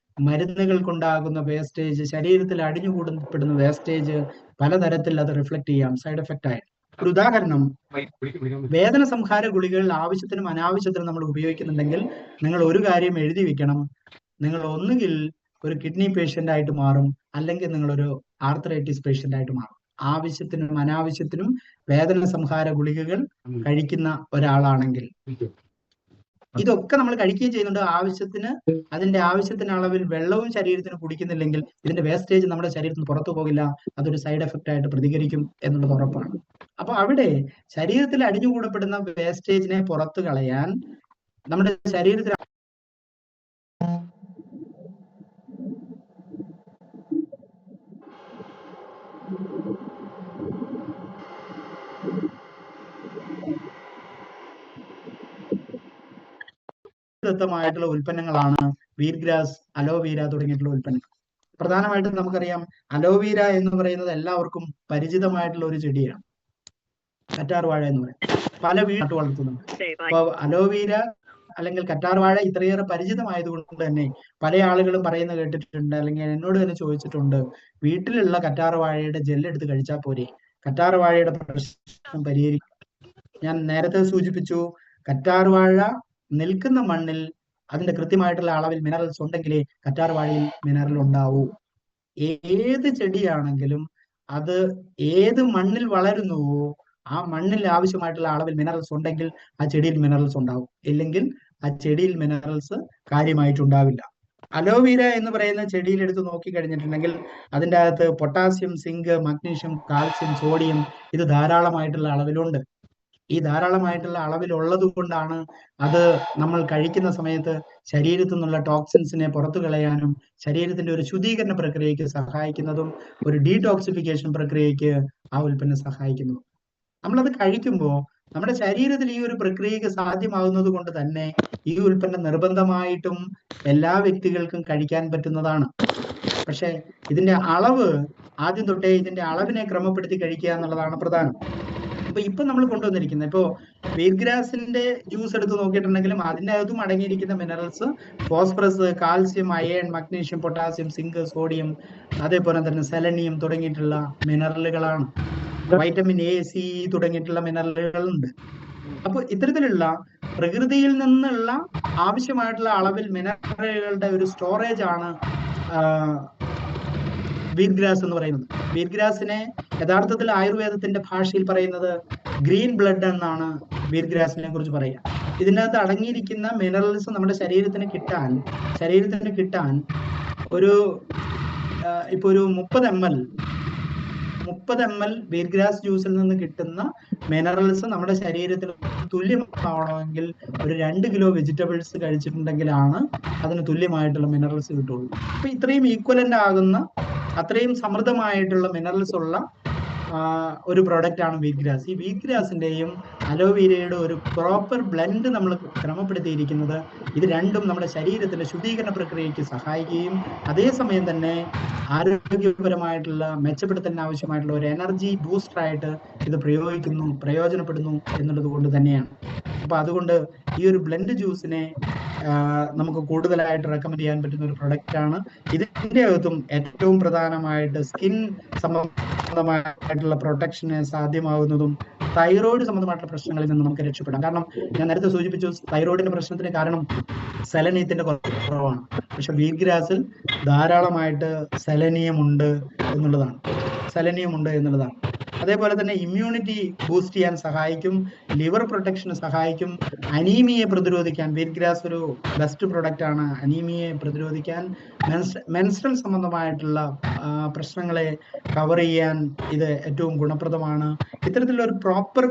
മരുന്നുകൾ കൊണ്ടാകുന്ന വേസ്റ്റേജ്, ശരീരത്തിൽ അടിഞ്ഞുകൂടപ്പെടുന്ന വേസ്റ്റേജ് പലതരത്തിൽ അത് റിഫ്ലക്ട് ചെയ്യാം സൈഡ് എഫക്റ്റ് ആയിട്ട്. ഒരു ഉദാഹരണം, വേദന സംഹാര ഗുളികകൾ ആവശ്യത്തിനും അനാവശ്യത്തിനും നമ്മൾ ഉപയോഗിക്കുന്നുണ്ടെങ്കിൽ നിങ്ങൾ ഒരു കാര്യം എഴുതി വെക്കണം: നിങ്ങൾ ഒന്നുകിൽ ഒരു കിഡ്നി പേഷ്യന്റ് ആയിട്ട് മാറും, അല്ലെങ്കിൽ നിങ്ങളൊരു ആർത്രൈറ്റിസ് പേഷ്യന്റ് ആയിട്ട് മാറും. ആവശ്യത്തിനും അനാവശ്യത്തിനും വേദന സംഹാര ഗുളികകൾ കഴിക്കുന്ന ഒരാളാണെങ്കിൽ. ഇതൊക്കെ നമ്മൾ കഴിക്കുകയും ചെയ്യുന്നുണ്ട്. അതിന്റെ ആവശ്യത്തിന് അളവിൽ വെള്ളവും ശരീരത്തിന് കുടിക്കുന്നില്ലെങ്കിൽ ഇതിന്റെ വേസ്റ്റേജ് നമ്മുടെ ശരീരത്തിന് പുറത്തു പോകില്ല, അതൊരു സൈഡ് എഫക്റ്റ് ആയിട്ട് പ്രതികരിക്കും എന്നുള്ളത് ഉറപ്പാണ്. അപ്പൊ അവിടെ ശരീരത്തിൽ അടിഞ്ഞുകൂടപ്പെടുന്ന വേസ്റ്റേജിനെ പുറത്തു കളയാൻ നമ്മുടെ ശരീരത്തിൽ ദത്തമായിട്ടുള്ള ഉൽപ്പന്നങ്ങളാണ് വീറ്റ്ഗ്രാസ്, അലോവീര തുടങ്ങിയിട്ടുള്ള ഉൽപ്പന്നങ്ങൾ. പ്രധാനമായിട്ടും നമുക്കറിയാം, അലോവീര എന്ന് പറയുന്നത് എല്ലാവർക്കും പരിചിതമായിട്ടുള്ള ഒരു ചെടിയാണ്. കറ്റാർ വാഴ എന്ന് പറയും, പല വീട്ടിൽ വളർത്തുന്നുണ്ട്. അപ്പൊ അലോവീര അല്ലെങ്കിൽ കറ്റാർ വാഴ ഇത്രയേറെ പരിചിതമായതുകൊണ്ട് തന്നെ പല ആളുകളും പറയുന്നത് കേട്ടിട്ടുണ്ട്, അല്ലെങ്കിൽ എന്നോട് തന്നെ ചോദിച്ചിട്ടുണ്ട്, വീട്ടിലുള്ള കറ്റാർ വാഴയുടെ ജെല്ലെടുത്ത് കഴിച്ചാൽ പോരെ, കറ്റാർ വാഴയുടെ പ്രശ്നം പരിഹരിക്കും. ഞാൻ നേരത്തെ സൂചിപ്പിച്ചു, കറ്റാർ വാഴ നിൽക്കുന്ന മണ്ണിൽ അതിന്റെ കൃത്യമായിട്ടുള്ള അളവിൽ മിനറൽസ് ഉണ്ടെങ്കിലേ കറ്റാർ വാഴയിൽ മിനറൽ ഉണ്ടാവൂ. ഏത് ചെടിയാണെങ്കിലും അത് ഏത് മണ്ണിൽ വളരുന്നുവോ ആ മണ്ണിൽ ആവശ്യമായിട്ടുള്ള അളവിൽ മിനറൽസ് ഉണ്ടെങ്കിൽ ആ ചെടിയിൽ മിനറൽസ് ഉണ്ടാവും, ഇല്ലെങ്കിൽ ആ ചെടിയിൽ മിനറൽസ് കാര്യമായിട്ടുണ്ടാവില്ല. അലോവീര എന്ന് പറയുന്ന ചെടിയിൽ എടുത്ത് നോക്കി കഴിഞ്ഞിട്ടുണ്ടെങ്കിൽ അതിൻ്റെ അകത്ത് potassium, zinc, magnesium, calcium, sodium ഇത് ധാരാളമായിട്ടുള്ള അളവിലുണ്ട്. ഈ ധാരാളമായിട്ടുള്ള അളവിലുള്ളത് കൊണ്ടാണ് അത് നമ്മൾ കഴിക്കുന്ന സമയത്ത് ശരീരത്തിൽ നിന്നുള്ള ടോക്സിൻസിനെ പുറത്തു കളയാനും ശരീരത്തിന്റെ ഒരു ശുദ്ധീകരണ പ്രക്രിയയ്ക്ക് സഹായിക്കുന്നതും ഒരു ഡീടോക്സിഫിക്കേഷൻ പ്രക്രിയയ്ക്ക് ആ ഉൽപ്പന്നം സഹായിക്കുന്നു. നമ്മളത് കഴിക്കുമ്പോൾ നമ്മുടെ ശരീരത്തിൽ ഈ ഒരു പ്രക്രിയക്ക് സാധ്യമാകുന്നത് കൊണ്ട് തന്നെ ഈ ഉൽപ്പന്നം നിർബന്ധമായിട്ടും എല്ലാ വ്യക്തികൾക്കും കഴിക്കാൻ പറ്റുന്നതാണ്. പക്ഷെ ഇതിന്റെ അളവ് ആദ്യം തൊട്ടേ ഇതിന്റെ അളവിനെ ക്രമപ്പെടുത്തി കഴിക്കുക എന്നുള്ളതാണ് പ്രധാനം. അപ്പൊ ഇപ്പൊ നമ്മൾ കൊണ്ടുവന്നിരിക്കുന്നത് ഇപ്പോ വീറ്റ് ഗ്രാസിന്റെ ജ്യൂസ് എടുത്ത് നോക്കിയിട്ടുണ്ടെങ്കിലും അതിന്റെ അകത്തും അടങ്ങിയിരിക്കുന്ന minerals phosphorus, calcium, iron, magnesium, potassium, zinc, sodium, അതേപോലെ തന്നെ സെലനിയം തുടങ്ങിയിട്ടുള്ള മിനറലുകളാണ്. വൈറ്റമിൻ എ, സി തുടങ്ങിയിട്ടുള്ള മിനറലുകളുണ്ട്. അപ്പൊ ഇത്തരത്തിലുള്ള പ്രകൃതിയിൽ നിന്നുള്ള ആവശ്യമായിട്ടുള്ള അളവിൽ മിനറലുകളുടെ ഒരു സ്റ്റോറേജ് ആണ് വീറ്റ് ഗ്രാസ് എന്ന് പറയുന്നത്. വീറ്റ് ഗ്രാസിനെ യഥാർത്ഥത്തിൽ ആയുർവേദത്തിന്റെ ഭാഷയിൽ പറയുന്നത് ഗ്രീൻ ബ്ലഡ് എന്നാണ് വീറ്റ് ഗ്രാസിനെ കുറിച്ച് പറയുക. ഇതിനകത്ത് അടങ്ങിയിരിക്കുന്ന മിനറൽസ് നമ്മുടെ ശരീരത്തിന് കിട്ടാൻ ഒരു ഇപ്പൊ ഒരു 30 ml വീറ്റ് ഗ്രാസ് ജ്യൂസിൽ നിന്ന് കിട്ടുന്ന മിനറൽസ് നമ്മുടെ ശരീരത്തിന് തുല്യമാവണമെങ്കിൽ ഒരു 2 കിലോ വെജിറ്റബിൾസ് കഴിച്ചിട്ടുണ്ടെങ്കിലാണ് അതിന് തുല്യമായിട്ടുള്ള മിനറൽസ് കിട്ടുള്ളൂ. അപ്പൊ ഇത്രയും ഈക്വലന്റ് ആകുന്ന അത്രയും സമൃദ്ധമായിട്ടുള്ള മിനറൽസ് ഉള്ള ഒരു പ്രോഡക്റ്റ് ആണ് വീറ്റ് ഗ്രാസ്. ഈ വീറ്റ് ഗ്രാസിന്റെയും അലോവേരയുടെ ഒരു പ്രോപ്പർ ബ്ലെൻഡ് നമ്മൾ ക്രമപ്പെടുത്തിയിരിക്കുന്നത് ഇത് രണ്ടും നമ്മുടെ ശരീരത്തിന്റെ ശുദ്ധീകരണ പ്രക്രിയയ്ക്ക് സഹായിക്കുകയും അതേസമയം തന്നെ ആരോഗ്യപരമായിട്ടുള്ള മെച്ചപ്പെടുത്തലിന് ആവശ്യമായിട്ടുള്ള ഒരു എനർജി ബൂസ്റ്റർ ആയിട്ട് ഇത് പ്രയോജനപ്പെടുന്നു എന്നുള്ളത് കൊണ്ട് തന്നെയാണ്. അപ്പൊ അതുകൊണ്ട് ഈ ഒരു ബ്ലെൻഡ് ജ്യൂസിനെ നമുക്ക് കൂടുതലായിട്ട് റെക്കമെൻഡ് ചെയ്യാൻ പറ്റുന്ന ഒരു പ്രൊഡക്റ്റ് ആണ്. ഇതിന്റെ അകത്തും ഏറ്റവും പ്രധാനമായിട്ട് സ്കിൻ സംബന്ധമായിട്ടുള്ള പ്രൊട്ടക്ഷന് സാധ്യമാകുന്നതും തൈറോയിഡ് സംബന്ധമായിട്ടുള്ള പ്രശ്നങ്ങളിൽ നിന്ന് നമുക്ക് രക്ഷപ്പെടാം. കാരണം ഞാൻ നേരത്തെ സൂചിപ്പിച്ചു, തൈറോയിഡിന്റെ പ്രശ്നത്തിന് കാരണം സെലനിയത്തിന്റെ കുറവാണ്. പക്ഷെ വീറ്റ് ഗ്രാസിൽ ധാരാളമായിട്ട് സെലനിയം ഉണ്ട് എന്നുള്ളതാണ്. അതേപോലെ തന്നെ ഇമ്മ്യൂണിറ്റി ബൂസ്റ്റ് ചെയ്യാൻ സഹായിക്കും, ലിവർ പ്രൊട്ടക്ഷന് സഹായിക്കും, അനീമിയയെ പ്രതിരോധിക്കാൻ വീറ്റ് ഗ്രാസ് ഒരു ബെസ്റ്റ് പ്രൊഡക്റ്റ് ആണ്. അനീമിയയെ പ്രതിരോധിക്കാൻ, മെൻസ്ട്രൽ സംബന്ധമായിട്ടുള്ള പ്രശ്നങ്ങളെ കവർ ചെയ്യാൻ ഇത് ഏറ്റവും ഗുണപ്രദമാണ്. ഇത്തരത്തിലുള്ള ഒരു പ്രോപ്പർ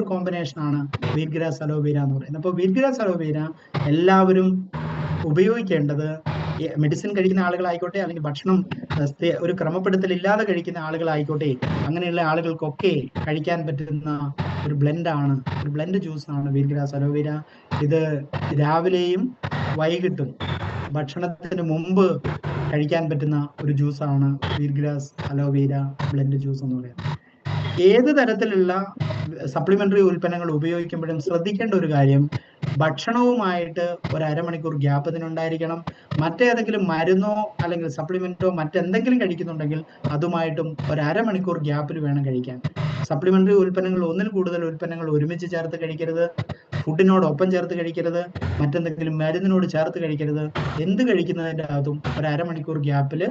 കോമ്പിനേഷൻ ആണ് വീറ്റ് ഗ്രാസ് അലോവേര എന്ന് പറയുന്നത്. അപ്പോൾ വീറ്റ് ഗ്രാസ് അലോവേര എല്ലാവരും ഉപയോഗിക്കേണ്ടത് മെഡിസിൻ കഴിക്കുന്ന ആളുകളായിക്കോട്ടെ അല്ലെങ്കിൽ ഭക്ഷണം ഒരു ക്രമപ്പെടുത്തലില്ലാതെ കഴിക്കുന്ന ആളുകളായിക്കോട്ടെ, അങ്ങനെയുള്ള ആളുകൾക്കൊക്കെ കഴിക്കാൻ പറ്റുന്ന ഒരു ബ്ലെൻഡ് ജ്യൂസ് ആണ് വീറ്റ് ഗ്രാസ് അലോവേര. ഇത് രാവിലെയും വൈകിട്ടും ഭക്ഷണത്തിന് മുമ്പ് കഴിക്കാൻ പറ്റുന്ന ഒരു ജ്യൂസാണ് wheat grass aloe vera blend juice എന്ന് പറയുന്നത്. ഏത് തരത്തിലുള്ള സപ്ലിമെന്ററി ഉൽപ്പന്നങ്ങൾ ഉപയോഗിക്കുമ്പോഴും ശ്രദ്ധിക്കേണ്ട ഒരു കാര്യം, ഭക്ഷണവുമായിട്ട് ഒരു അരമണിക്കൂർ ഗ്യാപ്പ് ഇതിനുണ്ടായിരിക്കണം. മറ്റേതെങ്കിലും മരുന്നോ അല്ലെങ്കിൽ സപ്ലിമെന്റോ മറ്റെന്തെങ്കിലും കഴിക്കുന്നുണ്ടെങ്കിൽ അതുമായിട്ടും ഒരു അരമണിക്കൂർ ഗ്യാപ്പിൽ വേണം കഴിക്കാൻ. സപ്ലിമെന്ററി ഉൽപ്പന്നങ്ങൾ, ഒന്നിൽ കൂടുതൽ ഉൽപ്പന്നങ്ങൾ ഒരുമിച്ച് ചേർത്ത് കഴിക്കരുത്, ഫുഡിനോടൊപ്പം ചേർത്ത് കഴിക്കരുത്, മറ്റെന്തെങ്കിലും മരുന്നിനോട് ചേർത്ത് കഴിക്കരുത്. എന്ത് കഴിക്കുന്നതിൻ്റെ അകത്തും ഒരു അരമണിക്കൂർ ഗ്യാപ്പിൽ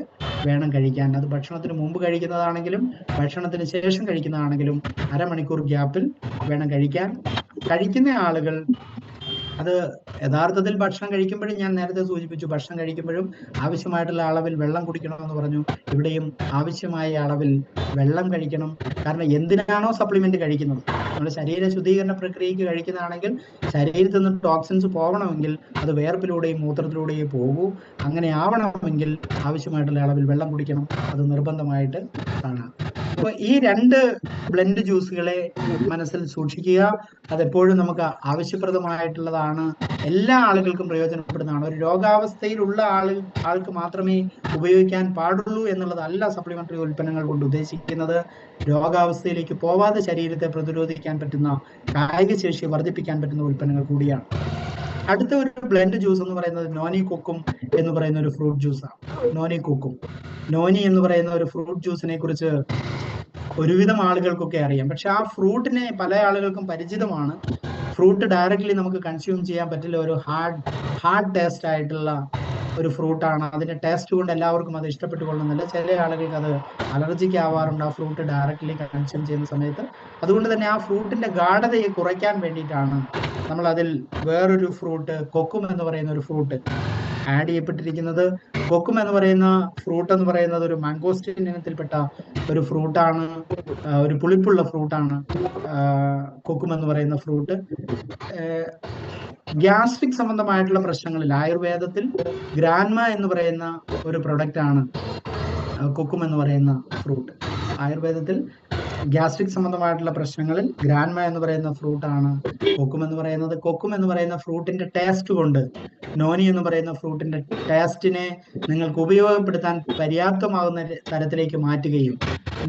വേണം കഴിക്കാൻ. അത് ഭക്ഷണത്തിന് മുമ്പ് കഴിക്കുന്നതാണെങ്കിലും ഭക്ഷണത്തിന് ശേഷം കഴിക്കുന്നതാണെങ്കിലും അരമണിക്കൂർ ഗ്യാപ്പിൽ വേണം കഴിക്കാൻ. കഴിക്കുന്ന ആളുകൾ അത് യഥാർത്ഥത്തിൽ ഭക്ഷണം കഴിക്കുമ്പോഴും, ഞാൻ നേരത്തെ സൂചിപ്പിച്ചു, ഭക്ഷണം കഴിക്കുമ്പോഴും ആവശ്യമായിട്ടുള്ള അളവിൽ വെള്ളം കുടിക്കണമെന്ന് പറഞ്ഞു. ഇവിടെയും ആവശ്യമായ അളവിൽ വെള്ളം കഴിക്കണം. കാരണം എന്തിനാണോ സപ്ലിമെന്റ് കഴിക്കുന്നത്, നമ്മുടെ ശരീര ശുദ്ധീകരണ പ്രക്രിയക്ക് കഴിക്കുന്നതാണെങ്കിൽ ശരീരത്തിൽ നിന്ന് ടോക്സിൻസ് പോകണമെങ്കിൽ അത് വേർപ്പിലൂടെയും മൂത്രത്തിലൂടെയും പോകൂ. അങ്ങനെ ആവണമെങ്കിൽ ആവശ്യമായിട്ടുള്ള അളവിൽ വെള്ളം കുടിക്കണം. അത് നിർബന്ധമായിട്ട് കാണാം. അപ്പോൾ ഈ 2 ബ്ലെൻഡ് ജ്യൂസുകളെ മനസ്സിൽ സൂക്ഷിക്കുക. അതെപ്പോഴും നമുക്ക് ആവശ്യപ്രദമായിട്ടുള്ളതാണ്, എല്ലാ ആളുകൾക്കും പ്രയോജനപ്പെടുന്നതാണ്. ഒരു രോഗാവസ്ഥയിലുള്ള ആൾക്ക് മാത്രമേ ഉപയോഗിക്കാൻ പാടുള്ളൂ എന്നുള്ളതല്ല സപ്ലിമെന്ററി ഉൽപ്പന്നങ്ങൾ കൊണ്ട് ഉദ്ദേശിക്കുന്നത്. രോഗാവസ്ഥയിലേക്ക് പോവാതെ ശരീരത്തെ പ്രതിരോധിക്കാൻ പറ്റുന്ന, കായിക ശേഷി വർദ്ധിപ്പിക്കാൻ പറ്റുന്ന ഉൽപ്പന്നങ്ങൾ കൂടിയാണ്. അടുത്ത ഒരു ബ്ലെൻഡ് ജ്യൂസ് എന്ന് പറയുന്നത് നോനി കൊക്കും എന്ന് പറയുന്ന ഒരു ഫ്രൂട്ട് ജ്യൂസാണ്. നോനി എന്ന് പറയുന്ന ഒരു ഫ്രൂട്ട് ജ്യൂസിനെ കുറിച്ച് ഒരുവിധം ആളുകൾക്കൊക്കെ അറിയാം. പക്ഷെ ആ ഫ്രൂട്ടിനെ പല ആളുകൾക്കും പരിചിതമാണ്. ഫ്രൂട്ട് ഡയറക്റ്റ്ലി നമുക്ക് കൺസ്യൂം ചെയ്യാൻ പറ്റില്ല. ഒരു ഹാർഡ് ടേസ്റ്റ് ആയിട്ടുള്ള ഒരു ഫ്രൂട്ടാണ്. അതിന്റെ ടേസ്റ്റ് കൊണ്ട് എല്ലാവർക്കും അത് ഇഷ്ടപ്പെട്ടുകൊള്ളുന്നില്ല. ചില ആളുകൾക്ക് അത് അലർജിക്ക് ആവാറുണ്ട് ആ ഫ്രൂട്ട് ഡയറക്റ്റ്ലി കൺസ്യൂം ചെയ്യുന്ന സമയത്ത്. അതുകൊണ്ട് തന്നെ ആ ഫ്രൂട്ടിന്റെ ഗാഢതയെ കുറയ്ക്കാൻ വേണ്ടിയിട്ടാണ് നമ്മൾ അതിൽ വേറൊരു ഫ്രൂട്ട്, കൊക്കും എന്ന് പറയുന്ന ഒരു ഫ്രൂട്ട്, ആഡ് ചെയ്യപ്പെട്ടിരിക്കുന്നത്. കൊക്കും എന്ന് പറയുന്ന ഫ്രൂട്ട് എന്ന് പറയുന്നത് ഒരു മാംഗോസ്റ്റിൻ ഇനത്തിൽപ്പെട്ട ഒരു ഫ്രൂട്ടാണ്, ഒരു പുളിപ്പുള്ള ഫ്രൂട്ടാണ് കൊക്കും എന്ന് പറയുന്ന ഫ്രൂട്ട്. ഗ്യാസ്ട്രിക് സംബന്ധമായിട്ടുള്ള പ്രശ്നങ്ങളിൽ ആയുർവേദത്തിൽ ഗ്രാൻമ എന്ന് പറയുന്ന ഒരു പ്രൊഡക്റ്റ് ആണ് കൊക്കും എന്ന് പറയുന്ന ഫ്രൂട്ട്. ആയുർവേദത്തിൽ ഗ്യാസ്ട്രിക് സംബന്ധമായിട്ടുള്ള പ്രശ്നങ്ങളിൽ ഗ്രാൻമ എന്ന് പറയുന്ന ഫ്രൂട്ടാണ് കൊക്കും എന്ന് പറയുന്നത്. കൊക്കും എന്ന് പറയുന്ന ഫ്രൂട്ടിന്റെ ടേസ്റ്റ് കൊണ്ട് നോനി എന്ന് പറയുന്ന ഫ്രൂട്ടിന്റെ ടേസ്റ്റിനെ നിങ്ങൾക്ക് ഉപയോഗപ്പെടുത്താൻ പര്യാപ്തമാകുന്ന തരത്തിലേക്ക് മാറ്റുകയും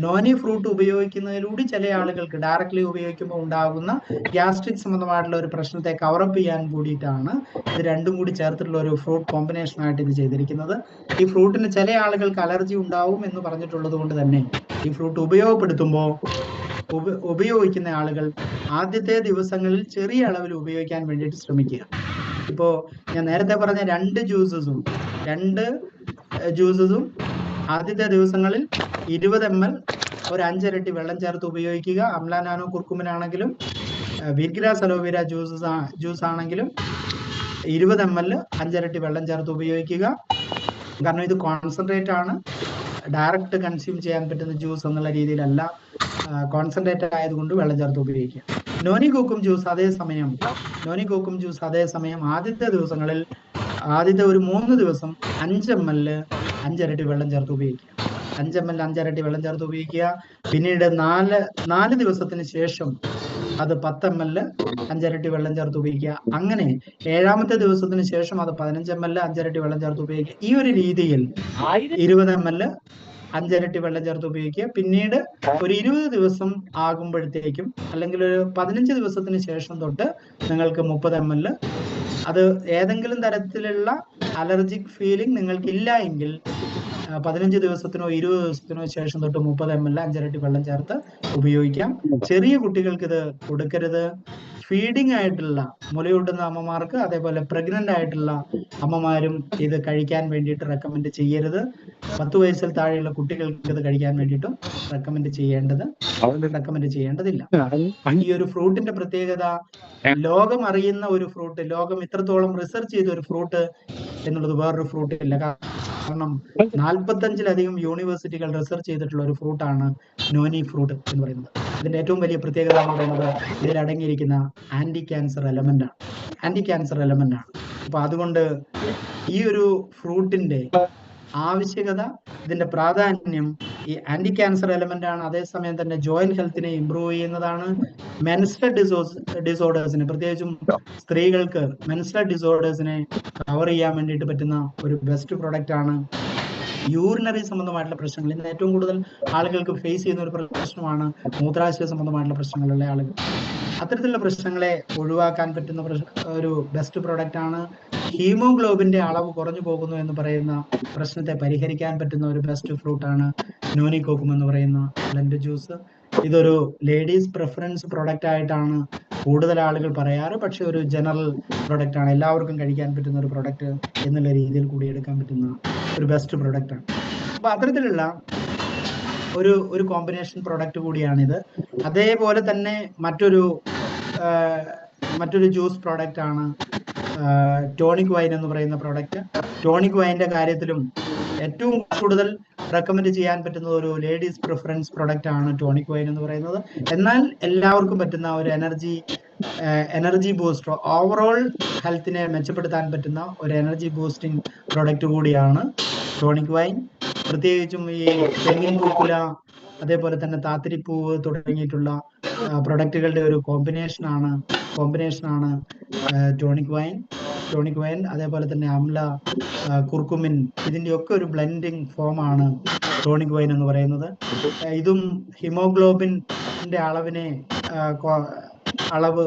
നോനി ഫ്രൂട്ട് ഉപയോഗിക്കുന്നതിലൂടെ ചില ആളുകൾക്ക് ഡയറക്റ്റ്ലി ഉപയോഗിക്കുമ്പോൾ ഉണ്ടാകുന്ന ഗ്യാസ്ട്രിക് സംബന്ധമായിട്ടുള്ള ഒരു പ്രശ്നത്തെ കവറപ്പ് ചെയ്യാൻ കൂടിയിട്ടാണ് ഇത് രണ്ടും കൂടി ചേർത്തിട്ടുള്ള ഒരു ഫ്രൂട്ട് കോമ്പിനേഷൻ ആയിട്ട് ഇത് ചെയ്തിരിക്കുന്നത്. ഈ ഫ്രൂട്ടിന് ചില ആളുകൾക്ക് അലർജി ഉണ്ടാവും എന്ന് പറഞ്ഞിട്ടുള്ളത് കൊണ്ട് തന്നെ ഈ ഫ്രൂട്ട് ഉപയോഗിക്കുന്ന ആളുകൾ ആദ്യത്തെ ദിവസങ്ങളിൽ ചെറിയ അളവിൽ ഉപയോഗിക്കാൻ വേണ്ടിയിട്ട് ശ്രമിക്കുക. ഇപ്പോ ഞാൻ നേരത്തെ പറഞ്ഞ രണ്ട് ജ്യൂസസും ആദ്യത്തെ ദിവസങ്ങളിൽ 20 ml ഒരു 5 ഇരട്ടി വെള്ളം ചേർത്ത് ഉപയോഗിക്കുക. അംല നാനോ കുർക്കുമിൻ ആണെങ്കിലും വീറ്റ് ഗ്രാസ് അലോവേര ജ്യൂസ് ആണെങ്കിലും 20 ml 5 ഇരട്ടി വെള്ളം ചേർത്ത് ഉപയോഗിക്കുക. കാരണം ഇത് കോൺസെൻട്രേറ്റ് ആണ്, ഡയറക്റ്റ് കൺസ്യൂം ചെയ്യാൻ പറ്റുന്ന ജ്യൂസ് എന്നുള്ള രീതിയിലല്ല, കോൺസെൻട്രേറ്റഡ് ആയതുകൊണ്ട് വെള്ളം ചേർത്ത് ഉപയോഗിക്കുക. നോനി കോക്കും ജ്യൂസ് അതേസമയം ആദ്യത്തെ ദിവസങ്ങളിൽ ആദ്യത്തെ ഒരു 3 ദിവസം 5 ml 5 ഇരട്ടി വെള്ളം ചേർത്ത് ഉപയോഗിക്കുക. 5 ml 5 ഇരട്ടി വെള്ളം ചേർത്ത് ഉപയോഗിക്കുക. പിന്നീട് 4 ദിവസത്തിന് ശേഷം അത് 10 ml 5 ഇരട്ടി വെള്ളം ചേർത്ത് ഉപയോഗിക്കുക. അങ്ങനെ 7ാമത്തെ ദിവസത്തിന് ശേഷം അത് 15 ml 5 ഇരട്ടി വെള്ളം ചേർത്ത് ഉപയോഗിക്കുക. ഈ ഒരു രീതിയിൽ 20 ml 5 ഇരട്ടി വെള്ളം ചേർത്ത് ഉപയോഗിക്കുക. പിന്നീട് ഒരു 20 ദിവസം ആകുമ്പോഴത്തേക്കും അല്ലെങ്കിൽ ഒരു 15 ദിവസത്തിന് ശേഷം തൊട്ട് നിങ്ങൾക്ക് 30 ml, അത് ഏതെങ്കിലും തരത്തിലുള്ള അലർജിക് ഫീലിംഗ് നിങ്ങൾക്ക് ഇല്ല എങ്കിൽ 15 ദിവസത്തിനോ 20 ദിവസത്തിനോ ശേഷം തൊട്ട് 30 ml 5 ഇരട്ടി വെള്ളം ചേർത്ത് ഉപയോഗിക്കാം. ചെറിയ കുട്ടികൾക്ക് ഇത് കൊടുക്കരുത്. ഫീഡിംഗ് ആയിട്ടുള്ള മുലയൂട്ടുന്ന അമ്മമാർക്ക്, അതേപോലെ പ്രഗ്നന്റ് ആയിട്ടുള്ള അമ്മമാരും ഇത് കഴിക്കാൻ വേണ്ടിയിട്ട് റെക്കമെൻഡ് ചെയ്യരുത്. 10 വയസ്സിൽ താഴെയുള്ള കുട്ടികൾക്ക് ഇത് കഴിക്കാൻ വേണ്ടിയിട്ടും റെക്കമെൻഡ് ചെയ്യേണ്ടതില്ല. ഈ ഒരു ഫ്രൂട്ടിന്റെ പ്രത്യേകത, ലോകം അറിയുന്ന ഒരു ഫ്രൂട്ട്, ലോകം ഇത്രത്തോളം റിസർച്ച് ചെയ്ത ഒരു ഫ്രൂട്ട് എന്നുള്ളത് വേറൊരു ഫ്രൂട്ട് ഇല്ല. കാരണം 45-ലധികം യൂണിവേഴ്സിറ്റികൾ റിസർച്ച് ചെയ്തിട്ടുള്ള ഒരു ഫ്രൂട്ടാണ് നോനി ഫ്രൂട്ട് എന്ന് പറയുന്നത്. ഇതിന്റെ ഏറ്റവും വലിയ പ്രത്യേകത എന്ന് പറയുന്നത് ഇതിൽ അടങ്ങിയിരിക്കുന്ന ആന്റി ക്യാൻസർ എലമെന്റ് ആണ്. അപ്പൊ അതുകൊണ്ട് ഈ ഒരു ഫ്രൂട്ടിന്റെ ആവശ്യകത, ഇതിന്റെ പ്രാധാന്യം, ഈ ആന്റി ക്യാൻസർ എലമെന്റ് ആണ്. അതേസമയം തന്നെ ജോയിന്റ് ഹെൽത്തിനെ ഇംപ്രൂവ് ചെയ്യുന്നതാണ്. മെൻസ്ട്രൽ ഡിസോർഡേഴ്സിന്, പ്രത്യേകിച്ചും സ്ത്രീകൾക്ക് മെൻസ്ട്രൽ ഡിസോർഡേഴ്സിനെ കവർ ചെയ്യാൻ വേണ്ടിയിട്ട് പറ്റുന്ന ഒരു ബെസ്റ്റ് പ്രൊഡക്റ്റ് ആണ്. യൂറിനറി സംബന്ധമായിട്ടുള്ള പ്രശ്നങ്ങൾ ഇന്ന് ഏറ്റവും കൂടുതൽ ആളുകൾക്ക് ഫേസ് ചെയ്യുന്ന ഒരു പ്രശ്നമാണ് മൂത്രാശയ സംബന്ധമായിട്ടുള്ള പ്രശ്നങ്ങളുള്ള ആളുകൾ. അത്തരത്തിലുള്ള പ്രശ്നങ്ങളെ ഒഴിവാക്കാൻ പറ്റുന്ന ഒരു ബെസ്റ്റ് പ്രൊഡക്റ്റ് ആണ്. ഹീമോഗ്ലോബിന്റെ അളവ് കുറഞ്ഞു പോകുന്നു എന്ന് പറയുന്ന പ്രശ്നത്തെ പരിഹരിക്കാൻ പറ്റുന്ന ഒരു ബെസ്റ്റ് ഫ്രൂട്ടാണ് നോനി കോക്കും എന്ന് പറയുന്ന ബ്ലെൻഡ് ജ്യൂസ്. ഇതൊരു ലേഡീസ് പ്രിഫറൻസ് പ്രൊഡക്റ്റ് ആയിട്ടാണ് കൂടുതൽ ആളുകൾ പറയാറ്. പക്ഷെ ഒരു ജനറൽ പ്രൊഡക്റ്റ് ആണ്, എല്ലാവർക്കും കഴിക്കാൻ പറ്റുന്ന ഒരു പ്രൊഡക്റ്റ് എന്നുള്ള രീതിയിൽ കൂടി എടുക്കാൻ പറ്റുന്ന ഒരു ബെസ്റ്റ് പ്രൊഡക്റ്റ് ആണ്. അപ്പൊ അത്തരത്തിലുള്ള ഒരു കോമ്പിനേഷൻ പ്രൊഡക്റ്റ് കൂടിയാണിത്. അതേപോലെ തന്നെ മറ്റൊരു ജ്യൂസ് പ്രോഡക്റ്റ് ആണ് ടോണിക് വൈൻ എന്ന് പറയുന്ന പ്രോഡക്റ്റ്. ടോണിക് വൈൻ്റെ കാര്യത്തിലും ഏറ്റവും കൂടുതൽ റെക്കമെൻഡ് ചെയ്യാൻ പറ്റുന്ന ഒരു ലേഡീസ് പ്രിഫറൻസ് പ്രൊഡക്റ്റ് ആണ് ടോണിക് വൈൻ എന്ന് പറയുന്നത്. എന്നാൽ എല്ലാവർക്കും പറ്റുന്ന ഒരു എനർജി ബൂസ്റ്റർ, ഓവറോൾ ഹെൽത്തിനെ മെച്ചപ്പെടുത്താൻ പറ്റുന്ന ഒരു എനർജി ബൂസ്റ്റിംഗ് പ്രൊഡക്റ്റ് കൂടിയാണ് ടോണിക് വൈൻ. പ്രത്യേകിച്ചും ഈ തെങ്ങിൻ പൂക്കുല, അതേപോലെ തന്നെ താത്തിരിപ്പൂവ് തുടങ്ങിയിട്ടുള്ള പ്രൊഡക്റ്റുകളുടെ ഒരു കോമ്പിനേഷനാണ് ടോണിക് വൈൻ. അതേപോലെ തന്നെ അംല, കുർക്കുമിൻ, ഇതിൻ്റെയൊക്കെ ഒരു ബ്ലെൻഡിങ് ഫോമാണ് ടോണിക് വൈൻ എന്ന് പറയുന്നത്. ഇതും ഹിമോഗ്ലോബിൻ്റെ അളവ്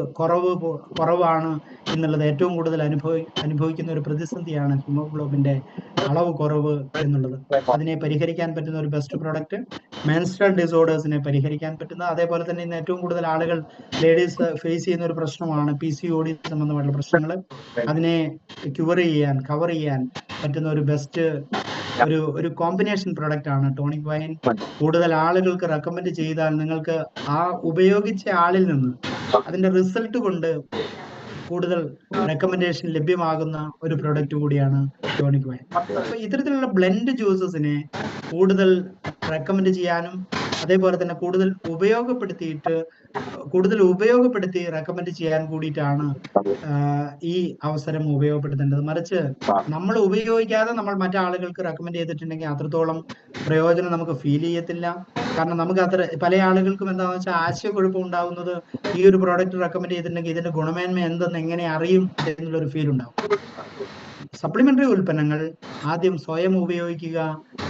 കുറവാണ് എന്നുള്ളത് ഏറ്റവും കൂടുതൽ അനുഭവിക്കുന്ന ഒരു പ്രതിസന്ധിയാണ് ഹിമോഗ്ലോബിന്റെ അളവ് കുറവ് എന്നുള്ളത്. അതിനെ പരിഹരിക്കാൻ പറ്റുന്ന ഒരു ബെസ്റ്റ് പ്രോഡക്റ്റ്, മെൻസ്ട്രൽ ഡിസോർഡേഴ്സിനെ പരിഹരിക്കാൻ പറ്റുന്ന, അതേപോലെ തന്നെ ഇന്ന് ഏറ്റവും കൂടുതൽ ആളുകൾ ലേഡീസ് ഫേസ് ചെയ്യുന്ന ഒരു പ്രശ്നമാണ് PCOD സംബന്ധമായിട്ടുള്ള പ്രശ്നങ്ങൾ. അതിനെ കവർ ചെയ്യാൻ പറ്റുന്ന ഒരു ബെസ്റ്റ് ഒരു കോമ്പിനേഷൻ പ്രൊഡക്റ്റ് ആണ് ടോണിക് വൈൻ. കൂടുതൽ ആളുകൾക്ക് റെക്കമെൻഡ് ചെയ്താൽ നിങ്ങൾക്ക് ആ ഉപയോഗിച്ച ആളിൽ നിന്ന് അതിന്റെ റിസൾട്ട് കൊണ്ട് കൂടുതൽ റെക്കമെൻഡേഷൻ ലഭ്യമാകുന്ന ഒരു പ്രൊഡക്റ്റ് കൂടിയാണ് ടോണിക് വൈൻ. അപ്പൊ ഇത്തരത്തിലുള്ള ബ്ലെൻഡ് ജ്യൂസസിനെ കൂടുതൽ റെക്കമെൻഡ് ചെയ്യാനും അതേപോലെ തന്നെ കൂടുതൽ ഉപയോഗപ്പെടുത്തി റെക്കമെൻഡ് ചെയ്യാൻ കൂടിയിട്ടാണ് ഈ അവസരം ഉപയോഗപ്പെടുത്തേണ്ടത്. മറിച്ച് നമ്മൾ ഉപയോഗിക്കാതെ നമ്മൾ മറ്റാളുകൾക്ക് റെക്കമെൻഡ് ചെയ്തിട്ടുണ്ടെങ്കിൽ അത്രത്തോളം പ്രയോജനം നമുക്ക് ഫീൽ ചെയ്യത്തില്ല. കാരണം നമുക്ക് പല ആളുകൾക്കും എന്താണെന്ന് വെച്ചാൽ ആശയക്കുഴപ്പം ഉണ്ടാകുന്നത് ഈ ഒരു പ്രോഡക്റ്റ് റെക്കമെൻഡ് ചെയ്തിട്ടുണ്ടെങ്കിൽ ഇതിന്റെ ഗുണമേന്മ എന്തെന്ന് എങ്ങനെ അറിയും എന്നുള്ളൊരു ഫീൽ ഉണ്ടാവും. സപ്ലിമെന്ററി ഉൽപ്പന്നങ്ങൾ ആദ്യം സ്വയം ഉപയോഗിക്കുക,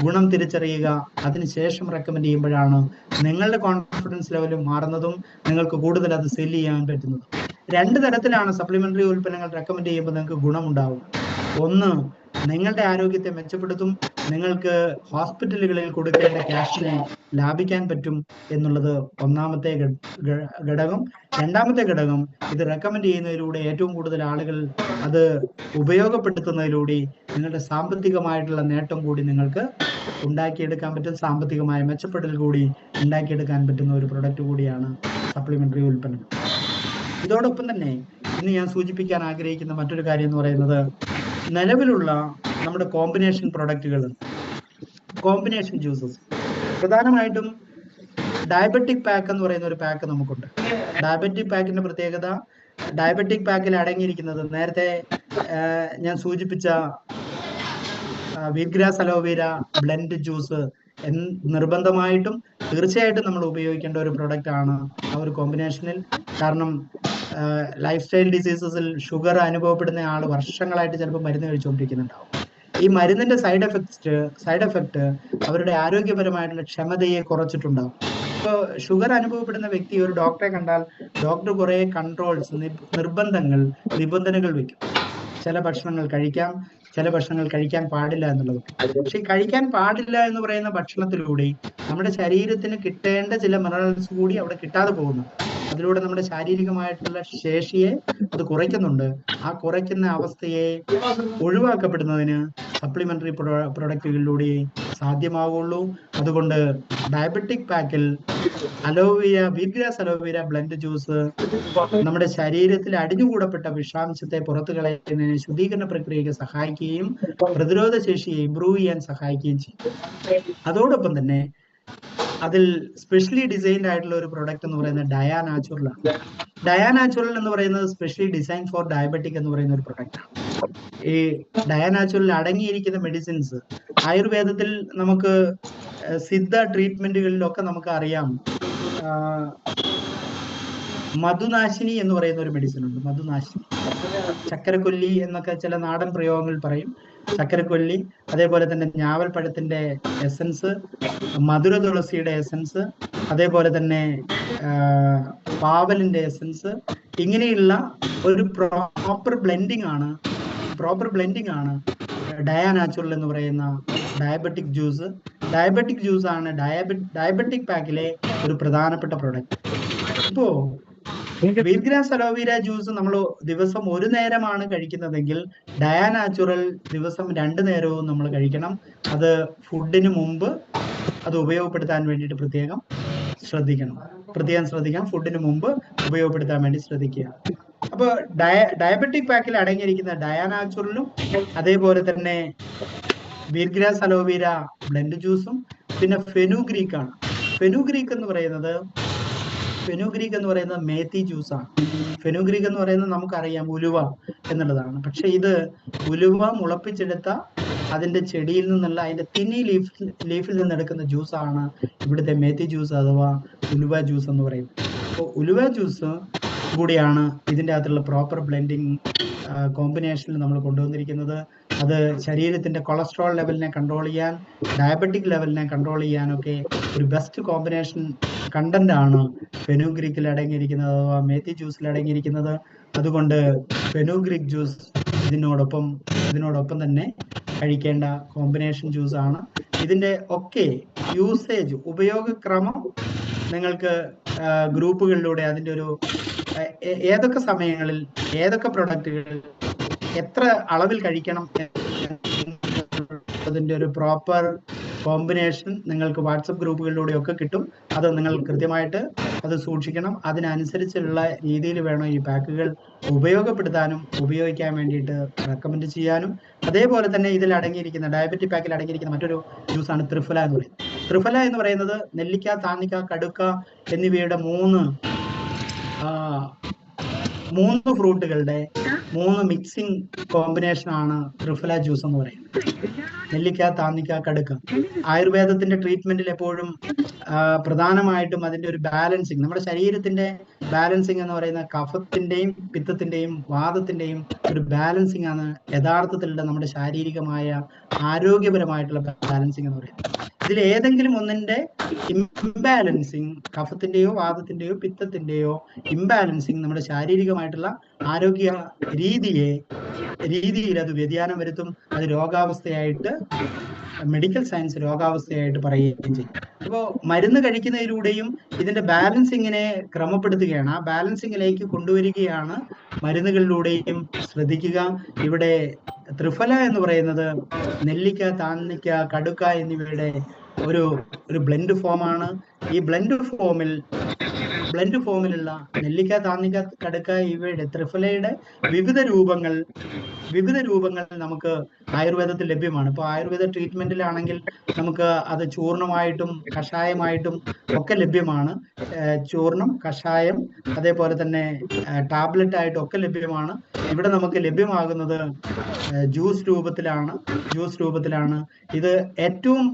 ഗുണം തിരിച്ചറിയുക, അതിനുശേഷം റെക്കമെൻഡ് ചെയ്യുമ്പോഴാണ് നിങ്ങളുടെ കോൺഫിഡൻസ് ലെവൽ മാറുന്നതും നിങ്ങൾക്ക് കൂടുതൽ അത് സെല് ചെയ്യാൻ പറ്റുന്നതും. 2 തരത്തിലാണ് സപ്ലിമെന്ററി ഉൽപ്പന്നങ്ങൾ റെക്കമെൻഡ് ചെയ്യുമ്പോൾ നിങ്ങൾക്ക് ഗുണമുണ്ടാവും. ഒന്ന്, നിങ്ങളുടെ ആരോഗ്യത്തെ മെച്ചപ്പെടുത്തും, നിങ്ങൾക്ക് ഹോസ്പിറ്റലുകളിൽ കൊടുക്കേണ്ട ക്യാഷിനെ ലാഭിക്കാൻ പറ്റും എന്നുള്ളത് ഒന്നാമത്തെ ഘടകം. രണ്ടാമത്തെ ഘടകം, ഇത് റെക്കമെൻഡ് ചെയ്യുന്നതിലൂടെ ഏറ്റവും കൂടുതൽ ആളുകൾ അത് ഉപയോഗപ്പെടുത്തുന്നതിലൂടെ നിങ്ങളുടെ സാമ്പത്തികമായിട്ടുള്ള നേട്ടം കൂടി നിങ്ങൾക്ക് ഉണ്ടാക്കിയെടുക്കാൻ പറ്റും, സാമ്പത്തികമായ മെച്ചപ്പെടൽ കൂടി ഉണ്ടാക്കിയെടുക്കാൻ പറ്റുന്ന ഒരു പ്രൊഡക്റ്റ് കൂടിയാണ് സപ്ലിമെന്ററി ഉൽപ്പന്നം. ഇതോടൊപ്പം തന്നെ ഇന്ന് ഞാൻ സൂചിപ്പിക്കാൻ ആഗ്രഹിക്കുന്ന മറ്റൊരു കാര്യം എന്ന് പറയുന്നത്, നിലവിലുള്ള നമ്മുടെ കോമ്പിനേഷൻ പ്രൊഡക്റ്റുകൾ, കോമ്പിനേഷൻ ജ്യൂസസ്, പ്രധാനമായിട്ടും ഡയബറ്റിക് പാക്ക് എന്ന് പറയുന്ന ഒരു പാക്ക് നമുക്കുണ്ട്. ഡയബറ്റിക് പാക്കിന്റെ പ്രത്യേകത, ഡയബറ്റിക് പാക്കിൽ അടങ്ങിയിരിക്കുന്നത് നേരത്തെ ഞാൻ സൂചിപ്പിച്ച വീറ്റ്ഗ്രാസ് അലോവേര ബ്ലെൻഡ് ജ്യൂസ് നിർബന്ധമായിട്ടും തീർച്ചയായിട്ടും നമ്മൾ ഉപയോഗിക്കേണ്ട ഒരു പ്രൊഡക്റ്റ് ആണ് ആ ഒരു കോമ്പിനേഷനിൽ. കാരണം ലൈഫ് സ്റ്റൈൽ ഡിസീസസിൽ ഷുഗർ അനുഭവപ്പെടുന്ന ആൾ വർഷങ്ങളായിട്ട് ചിലപ്പോൾ മരുന്ന് കഴിച്ചുകൊണ്ടിരിക്കുന്നുണ്ടാവും. ഈ മരുന്നിന്റെ സൈഡ് എഫക്റ്റ് അവരുടെ ആരോഗ്യപരമായിട്ടുള്ള ക്ഷമതയെ കുറച്ചിട്ടുണ്ടാവും. ഇപ്പോൾ ഷുഗർ അനുഭവപ്പെടുന്ന വ്യക്തി ഒരു ഡോക്ടറെ കണ്ടാൽ ഡോക്ടർ കുറെ കൺട്രോൾസ്, നിബന്ധനകൾ വെക്കും. ചില ഭക്ഷണങ്ങൾ കഴിക്കാം, ചില ഭക്ഷണങ്ങൾ കഴിക്കാൻ പാടില്ല എന്നുള്ളത്. പക്ഷെ കഴിക്കാൻ പാടില്ല എന്ന് പറയുന്ന ഭക്ഷണത്തിലൂടെ നമ്മുടെ ശരീരത്തിന് കിട്ടേണ്ട ചില മിനറൽസ് കൂടി അവിടെ കിട്ടാതെ പോകുന്നു. അതിലൂടെ നമ്മുടെ ശാരീരികമായിട്ടുള്ള ശേഷിയെ അത് കുറയ്ക്കുന്നുണ്ട്. ആ കുറയ്ക്കുന്ന അവസ്ഥയെ ഒഴിവാക്കപ്പെടുന്നതിന് സപ്ലിമെന്ററി പ്രൊഡക്റ്റുകളിലൂടെ സാധ്യമാവുള്ളൂ. അതുകൊണ്ട് ഡയബറ്റിക് പാക്കിൽ വീറ്റ്ഗ്രാസ് അലോവേര ബ്ലെൻഡ് ജ്യൂസ് നമ്മുടെ ശരീരത്തിൽ അടിഞ്ഞുകൂടപ്പെട്ട വിഷാംശത്തെ പുറത്തു കളയുന്നതിന്, ശുദ്ധീകരണ പ്രക്രിയയ്ക്ക് സഹായിക്കുകയും പ്രതിരോധ ശേഷിയെ ഇംപ്രൂവ് ചെയ്യാൻ സഹായിക്കുകയും ചെയ്യും. അതോടൊപ്പം തന്നെ അതിൽ സ്പെഷ്യലി ഡിസൈൻഡ് ആയിട്ടുള്ള ഒരു പ്രൊഡക്റ്റ് എന്ന് പറയുന്നത് ഡയാ നാച്ചുറൽ ആണ്. ഡയാ നാച്ചുറൽ എന്ന് പറയുന്നത് സ്പെഷ്യലി ഡിസൈൻ ഫോർ ഡയബറ്റിക് എന്ന് പറയുന്ന ഒരു പ്രൊഡക്റ്റ് ആണ്. ഈ ഡയാ നാച്ചുറലിൽ അടങ്ങിയിരിക്കുന്ന മെഡിസിൻസ് ആയുർവേദത്തിൽ നമുക്ക് സിദ്ധ ട്രീറ്റ്മെന്റുകളിലൊക്കെ നമുക്ക് അറിയാം. മധുനാശിനി എന്ന് പറയുന്ന ഒരു മെഡിസിൻ ഉണ്ട്. മധുനാശിനി, ചക്കരക്കൊല്ലി എന്നൊക്കെ ചില നാടൻ പ്രയോഗങ്ങൾ പറയും. ചക്കരക്കൊല്ലി, അതേപോലെ തന്നെ ഞാവൽപ്പഴത്തിന്റെ എസൻസ്, മധുര തുളസിയുടെ എസൻസ്, അതേപോലെ തന്നെ പാവലിന്റെ എസൻസ്, ഇങ്ങനെയുള്ള ഒരു പ്രോപ്പർ ബ്ലെൻഡിങ് ആണ് ഡയാ നാച്ചുറൽ എന്ന് പറയുന്ന ഡയബറ്റിക് ജ്യൂസ്. ഡയബറ്റിക് ജ്യൂസ് ആണ് ഡയബറ്റിക് പാക്കിലെ ഒരു പ്രധാനപ്പെട്ട പ്രൊഡക്റ്റ്. ഇപ്പോ വീറ്റ്ഗ്രാസ് അലോവേര ജ്യൂസ് നമ്മൾ ദിവസം 1 നേരമാണ് കഴിക്കുന്നതെങ്കിൽ ഡയാ നാച്ചുറൽ ദിവസം 2 നേരവും നമ്മൾ കഴിക്കണം. അത് ഫുഡിന് മുമ്പ് അത് ഉപയോഗപ്പെടുത്താൻ വേണ്ടിയിട്ട് പ്രത്യേകം ശ്രദ്ധിക്കണം. ഫുഡിന് മുമ്പ് ഉപയോഗപ്പെടുത്താൻ വേണ്ടി ശ്രദ്ധിക്കുക. അപ്പൊ ഡയബറ്റിക് പാക്കിൽ അടങ്ങിയിരിക്കുന്ന ഡയാ നാച്ചുറലും അതേപോലെ തന്നെ വീറ്റ്ഗ്രാസ് അലോവേര ബ്ലെൻഡ് ജ്യൂസും പിന്നെ ഫെനുഗ്രീക്ക് ആണ്. ഫെനുഗ്രീക്ക് എന്ന് പറയുന്നത് മേത്തി ജ്യൂസാണ്. ഫെനുഗ്രീക്ക് എന്ന് പറയുന്നത് നമുക്കറിയാം ഉലുവ എന്നുള്ളതാണ്. പക്ഷെ ഇത് ഉലുവ മുളപ്പിച്ചെടുത്ത അതിന്റെ ചെടിയിൽ നിന്നുള്ള അതിന്റെ തിന്നി ലീഫിൽ നിന്നെടുക്കുന്ന ജ്യൂസാണ് ഇവിടുത്തെ മേത്തി ജ്യൂസ് അഥവാ ഉലുവ ജ്യൂസ് എന്ന് പറയുന്നത്. അപ്പോൾ ഉലുവ ജ്യൂസ് കൂടിയാണ് ഇതിൻ്റെ അകത്തുള്ള പ്രോപ്പർ ബ്ലെൻഡിങ് കോമ്പിനേഷനിൽ നമ്മൾ കൊണ്ടുവന്നിരിക്കുന്നത്. അത് ശരീരത്തിന്റെ കൊളസ്ട്രോൾ ലെവലിനെ കൺട്രോൾ ചെയ്യാൻ, ഡയബറ്റിക് ലെവലിനെ കൺട്രോൾ ചെയ്യാനൊക്കെ ഒരു ബെസ്റ്റ് കോമ്പിനേഷൻ കണ്ടന്റ് ആണ് ഫെനുഗ്രീക്കിൽ അടങ്ങിയിരിക്കുന്നത് അഥവാ മേത്തി ജ്യൂസിൽ അടങ്ങിയിരിക്കുന്നത്. അതുകൊണ്ട് ഫെനുഗ്രീക്ക് ജ്യൂസ് ഇതിനോടൊപ്പം തന്നെ കഴിക്കേണ്ട കോമ്പിനേഷൻ ജ്യൂസ് ആണ്. ഇതിന്റെ ഒക്കെ യൂസേജ്, ഉപയോഗക്രമം നിങ്ങൾക്ക് ഗ്രൂപ്പുകളിലൂടെ അതിന്റെ ഒരു ഏതൊക്കെ സമയങ്ങളിൽ ഏതൊക്കെ പ്രൊഡക്റ്റുകൾ എത്ര അളവിൽ കഴിക്കണം അതിന്റെ ഒരു പ്രോപ്പർ കോമ്പിനേഷൻ നിങ്ങൾക്ക് വാട്സപ്പ് ഗ്രൂപ്പുകളിലൂടെയൊക്കെ കിട്ടും. അത് നിങ്ങൾ കൃത്യമായിട്ട് അത് സൂക്ഷിക്കണം. അതിനനുസരിച്ചുള്ള രീതിയിൽ വേണം ഈ പാക്കുകൾ ഉപയോഗപ്പെടുത്താനും ഉപയോഗിക്കാൻ വേണ്ടിയിട്ട് റെക്കമെൻഡ് ചെയ്യാനും. അതേപോലെ തന്നെ ഇതിൽ അടങ്ങിയിരിക്കുന്ന ഡയബറ്റിക് പാക്കിൽ അടങ്ങിയിരിക്കുന്ന മറ്റൊരു ജ്യൂസാണ് ത്രിഫല എന്ന് പറയുന്നത്. ത്രിഫല എന്ന് പറയുന്നത് നെല്ലിക്ക, താന്നിക്ക, കടുക്ക എന്നിവയുടെ മൂന്ന് ഫ്രൂട്ടുകളുടെ 3 മിക്സിംഗ് കോമ്പിനേഷൻ ആണ് ത്രിഫല ജ്യൂസ് എന്ന് പറയുന്നത്. നെല്ലിക്ക, താന്നിക്ക, കടുക്ക. ആയുർവേദത്തിന്റെ ട്രീറ്റ്മെന്റിൽ എപ്പോഴും പ്രധാനമായിട്ടും അതിന്റെ ഒരു ബാലൻസിങ്, നമ്മുടെ ശരീരത്തിന്റെ ബാലൻസിങ് എന്ന് പറയുന്ന കഫത്തിന്റെയും പിത്തത്തിന്റെയും വാദത്തിന്റെയും ഒരു ബാലൻസിങ് ആണ് യഥാർത്ഥത്തിലുള്ള നമ്മുടെ ശാരീരികമായ ആരോഗ്യപരമായിട്ടുള്ള ബാലൻസിങ് എന്ന് പറയുന്നത്. ഇതിൽ ഏതെങ്കിലും ഒന്നിന്റെ ഇംബാലൻസിങ്, കഫത്തിന്റെയോ വാദത്തിന്റെയോ പിത്തത്തിന്റെയോ ഇംബാലൻസിങ് നമ്മുടെ ശാരീരികമായിട്ടുള്ള ആരോഗ്യ രീതിയിൽ അത് വ്യതിയാനം വരുത്തും. അത് രോഗാവസ്ഥയായിട്ട്, മെഡിക്കൽ സയൻസ് രോഗാവസ്ഥയായിട്ട് പറയുകയും ചെയ്യും. അപ്പോൾ മരുന്ന് കഴിക്കുന്നതിലൂടെയും ഇതിന്റെ ബാലൻസിങ്ങിനെ ക്രമപ്പെടുത്തുകയാണ്, ആ ബാലൻസിങ്ങിലേക്ക് കൊണ്ടുവരികയാണ് മരുന്നുകളിലൂടെയും. ശ്രദ്ധിക്കുക, ഇവിടെ ത്രിഫല എന്ന് പറയുന്നത് നെല്ലിക്ക, താന്നിക്ക, കടുക്ക എന്നിവയുടെ ഒരു ബ്ലെൻഡ് ഫോമാണ്. ഈ ബ്ലെൻഡ് ഫോമിലുള്ള നെല്ലിക്ക, താന്നിക്ക, കടുക്ക ഇവയുടെ ത്രിഫലയുടെ വിവിധ രൂപങ്ങൾ നമുക്ക് ആയുർവേദത്തിൽ ലഭ്യമാണ്. ഇപ്പോൾ ആയുർവേദ ട്രീറ്റ്മെന്റിലാണെങ്കിൽ നമുക്ക് അത് ചൂർണമായിട്ടും കഷായമായിട്ടും ഒക്കെ ലഭ്യമാണ്. ചൂർണം, കഷായം, അതേപോലെ തന്നെ ടാബ്ലറ്റ് ആയിട്ടും ഒക്കെ ലഭ്യമാണ്. ഇവിടെ നമുക്ക് ലഭ്യമാകുന്നത് ജ്യൂസ് രൂപത്തിലാണ്. ഇത് ഏറ്റവും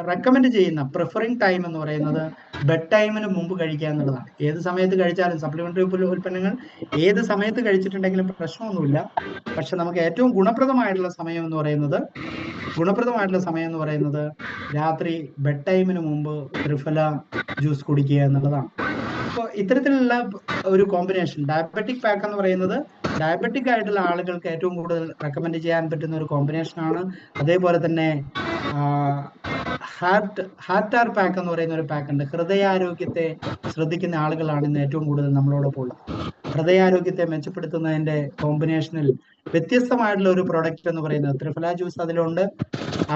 റെക്കമെൻഡ് ചെയ്യുന്ന പ്രിഫറിംഗ് ടൈം എന്ന് പറയുന്നത് ബെഡ് ടൈമിന് മുമ്പ് കഴിക്കുക എന്നുള്ളതാണ്. ഏത് സമയത്ത് കഴിച്ചാലും സപ്ലിമെന്ററി ഉൽപ്പന്നങ്ങൾ ഏത് സമയത്ത് കഴിച്ചിട്ടുണ്ടെങ്കിലും പ്രശ്നമൊന്നുമില്ല. പക്ഷെ നമുക്ക് ഏറ്റവും ഗുണപ്രദമായിട്ടുള്ള സമയം എന്ന് പറയുന്നത് രാത്രി ബെഡ് ടൈമിന് മുമ്പ് ത്രിഫല ജ്യൂസ് കുടിക്കുക എന്നുള്ളതാണ്. അപ്പോൾ ഇത്തരത്തിലുള്ള ഒരു കോമ്പിനേഷൻ ഡയബറ്റിക് പാക്ക് എന്ന് പറയുന്നത് ഡയബറ്റിക് ആയിട്ടുള്ള ആളുകൾക്ക് ഏറ്റവും കൂടുതൽ റെക്കമെൻഡ് ചെയ്യാൻ പറ്റുന്ന ഒരു കോമ്പിനേഷൻ ആണ്. അതേപോലെ തന്നെ ഹാർട്ട് പാക്ക് എന്ന് പറയുന്ന ഒരു പാക്ക് ഉണ്ട്. ഹൃദയാരോഗ്യത്തെ ശ്രദ്ധിക്കുന്ന ആളുകളാണ് ഇന്ന് ഏറ്റവും കൂടുതൽ നമ്മളോടൊപ്പം ഉള്ളത്. ഹൃദയാരോഗ്യത്തെ മെച്ചപ്പെടുത്തുന്നതിന്റെ കോമ്പിനേഷനിൽ വ്യത്യസ്തമായിട്ടുള്ള ഒരു പ്രൊഡക്റ്റ് എന്ന് പറയുന്നത് ത്രിഫല ജ്യൂസ് അതിലുണ്ട്.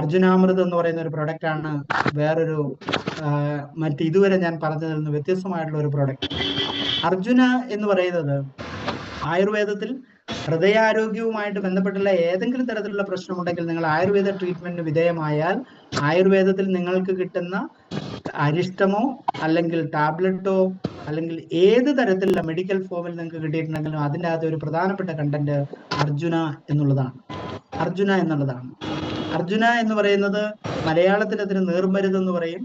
അർജുനാമൃത് എന്ന് പറയുന്ന ഒരു പ്രൊഡക്റ്റ് ആണ് വേറൊരു ഇതുവരെ ഞാൻ പറഞ്ഞതിൽ നിന്ന് വ്യത്യസ്തമായിട്ടുള്ള ഒരു പ്രൊഡക്റ്റ്. അർജുന എന്ന് പറയുന്നത് ആയുർവേദത്തിൽ ഹൃദയാരോഗ്യവുമായിട്ട് ബന്ധപ്പെട്ടുള്ള ഏതെങ്കിലും തരത്തിലുള്ള പ്രശ്നമുണ്ടെങ്കിൽ നിങ്ങൾ ആയുർവേദ ട്രീറ്റ്മെന്റിന് വിധേയമായാൽ ആയുർവേദത്തിൽ നിങ്ങൾക്ക് കിട്ടുന്ന അരിഷ്ടമോ അല്ലെങ്കിൽ ടാബ്ലറ്റോ അല്ലെങ്കിൽ ഏത് തരത്തിലുള്ള മെഡിക്കൽ ഫോമിൽ നിങ്ങൾക്ക് കിട്ടിയിട്ടുണ്ടെങ്കിലും അതിൻ്റെ അകത്ത് ഒരു പ്രധാനപ്പെട്ട കണ്ടന്റ് അർജുന എന്നുള്ളതാണ്. അർജുന എന്ന് പറയുന്നത് മലയാളത്തിൽ അതിന് നീർമരുത് എന്ന് പറയും.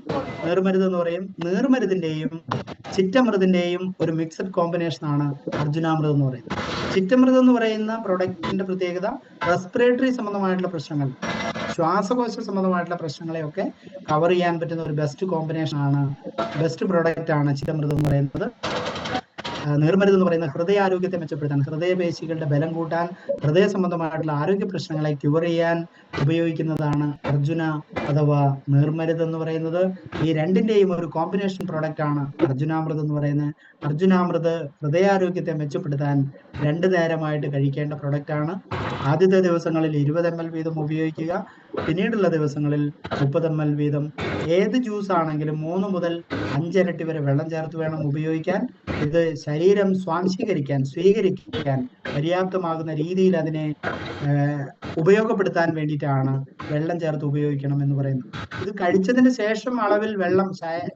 നീർമരുതിന്റെയും ചിറ്റമൃതിന്റെയും ഒരു മിക്സഡ് കോമ്പിനേഷൻ ആണ് അർജുനാമൃത് എന്ന് പറയുന്നത്. ചിറ്റമൃത് എന്ന് പറയുന്ന പ്രൊഡക്റ്റിന്റെ പ്രത്യേകത റെസ്പിറേറ്ററി സംബന്ധമായിട്ടുള്ള പ്രശ്നങ്ങൾ, ശ്വാസകോശ സംബന്ധമായിട്ടുള്ള പ്രശ്നങ്ങളെയൊക്കെ കവർ ചെയ്യാൻ പറ്റുന്ന ഒരു ബെസ്റ്റ് കോമ്പിനേഷൻ ആണ്, ബെസ്റ്റ് പ്രൊഡക്റ്റ് ആണ് ചിറ്റമൃത് എന്ന് പറയുന്നത്. നീർമരുത് എന്ന് പറയുന്ന ഹൃദയാരോഗ്യത്തെ മെച്ചപ്പെടുത്താൻ, ഹൃദയപേശികളുടെ ബലം കൂട്ടാൻ, ഹൃദയ സംബന്ധമായിട്ടുള്ള ആരോഗ്യ പ്രശ്നങ്ങളെ ക്യൂർ ചെയ്യാൻ ഉപയോഗിക്കുന്നതാണ് അർജുന അഥവാ നീർമരുത് എന്ന് പറയുന്നത്. ഈ രണ്ടിന്റെയും ഒരു കോമ്പിനേഷൻ പ്രൊഡക്റ്റ് ആണ് അർജുനാമൃത് എന്ന് പറയുന്നത്. അർജുനാമൃത് ഹൃദയാരോഗ്യത്തെ മെച്ചപ്പെടുത്താൻ 2 നേരമായിട്ട് കഴിക്കേണ്ട പ്രൊഡക്റ്റ് ആണ്. ആദ്യത്തെ ദിവസങ്ങളിൽ 20 ml വീതം ഉപയോഗിക്കുക, പിന്നീടുള്ള ദിവസങ്ങളിൽ 30 ml വീതം. ഏത് ജ്യൂസ് ആണെങ്കിലും 3 മുതൽ 5 ഇരട്ടി വരെ വെള്ളം ചേർത്ത് വേണം ഉപയോഗിക്കാൻ. ഇത് ശരീരം സ്വീകരിക്കാൻ പര്യാപ്തമാകുന്ന രീതിയിൽ അതിനെ ഉപയോഗപ്പെടുത്താൻ വേണ്ടിയിട്ടാണ് വെള്ളം ചേർത്ത് ഉപയോഗിക്കണം എന്ന് പറയുന്നത്. ഇത് കഴിച്ചതിന് ശേഷം അളവിൽ വെള്ളം,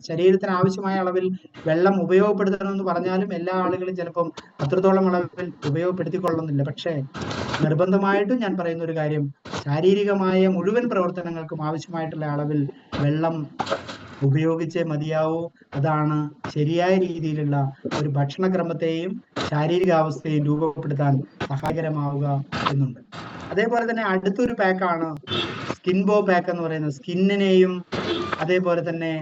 ശരീരത്തിന് ആവശ്യമായ അളവിൽ വെള്ളം ഉപയോഗപ്പെടുത്തണമെന്ന് പറഞ്ഞാലും എല്ലാ ആളുകളും ചിലപ്പം അത്രത്തോളം അളവിൽ ഉപയോഗപ്പെടുത്തിക്കൊള്ളുന്നില്ല. പക്ഷേ നിർബന്ധമായിട്ടും ഞാൻ പറയുന്ന ഒരു കാര്യം, ശാരീരികമായ മുഴുവൻ പ്രവർത്തനങ്ങൾക്കും ആവശ്യമായിട്ടുള്ള അളവിൽ വെള്ളം ഉപയോഗിച്ചേ മതിയാവൂ. അതാണ് ശരിയായ രീതിയിലുള്ള ഒരു ഭക്ഷണക്രമത്തെയും ശാരീരികാവസ്ഥയെയും രൂപപ്പെടുത്താൻ സഹായകരമാവുക എന്നുണ്ട്. അതേപോലെ തന്നെ അടുത്തൊരു പാക്കാണ് സ്കിൻബോ പാക്ക് എന്ന് പറയുന്നത്. സ്കിന്നിനെയും അതേപോലെ തന്നെ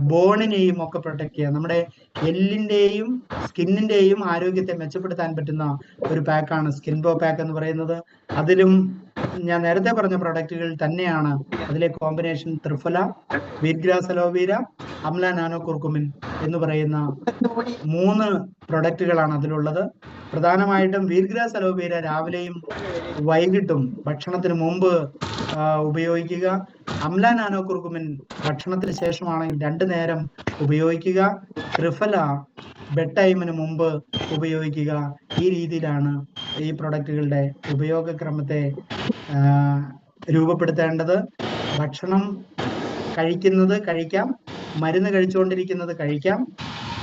ബോണിനെയും ഒക്കെ പ്രൊട്ടക്ട് ചെയ്യുക, നമ്മുടെ എല്ലിന്റെയും സ്കിന്നിന്റെയും ആരോഗ്യത്തെ മെച്ചപ്പെടുത്താൻ പറ്റുന്ന ഒരു പാക്കാണ് സ്കിൻബോ പാക്ക് എന്ന് പറയുന്നത്. അതിലും ഞാൻ നേരത്തെ പറഞ്ഞ പ്രൊഡക്റ്റുകൾ തന്നെയാണ് അതിലെ combination. Triphala, wheatgrass aloe vera, amla nano curcumin എന്ന് പറയുന്ന 3 പ്രൊഡക്റ്റുകളാണ് അതിലുള്ളത്. പ്രധാനമായിട്ടും വീറ്റ്ഗ്രാസ് അലോവേര രാവിലെയും വൈകിട്ടും ഭക്ഷണത്തിന് മുമ്പ് ഉപയോഗിക്കുക. അമ്ല നാനോ കുർക്കുമിൻ ഭക്ഷണത്തിന് ശേഷമാണെങ്കിൽ 2 നേരം ഉപയോഗിക്കുക. ത്രിഫല ബെഡ് ടൈമിന് മുമ്പ് ഉപയോഗിക്കുക. ഈ രീതിയിലാണ് ഈ പ്രൊഡക്റ്റുകളുടെ ഉപയോഗക്രമത്തെ രൂപപ്പെടുത്തേണ്ടത്. ഭക്ഷണം കഴിക്കുന്നത് കഴിക്കാം, മരുന്ന് കഴിച്ചുകൊണ്ടിരിക്കുന്നത് കഴിക്കാം.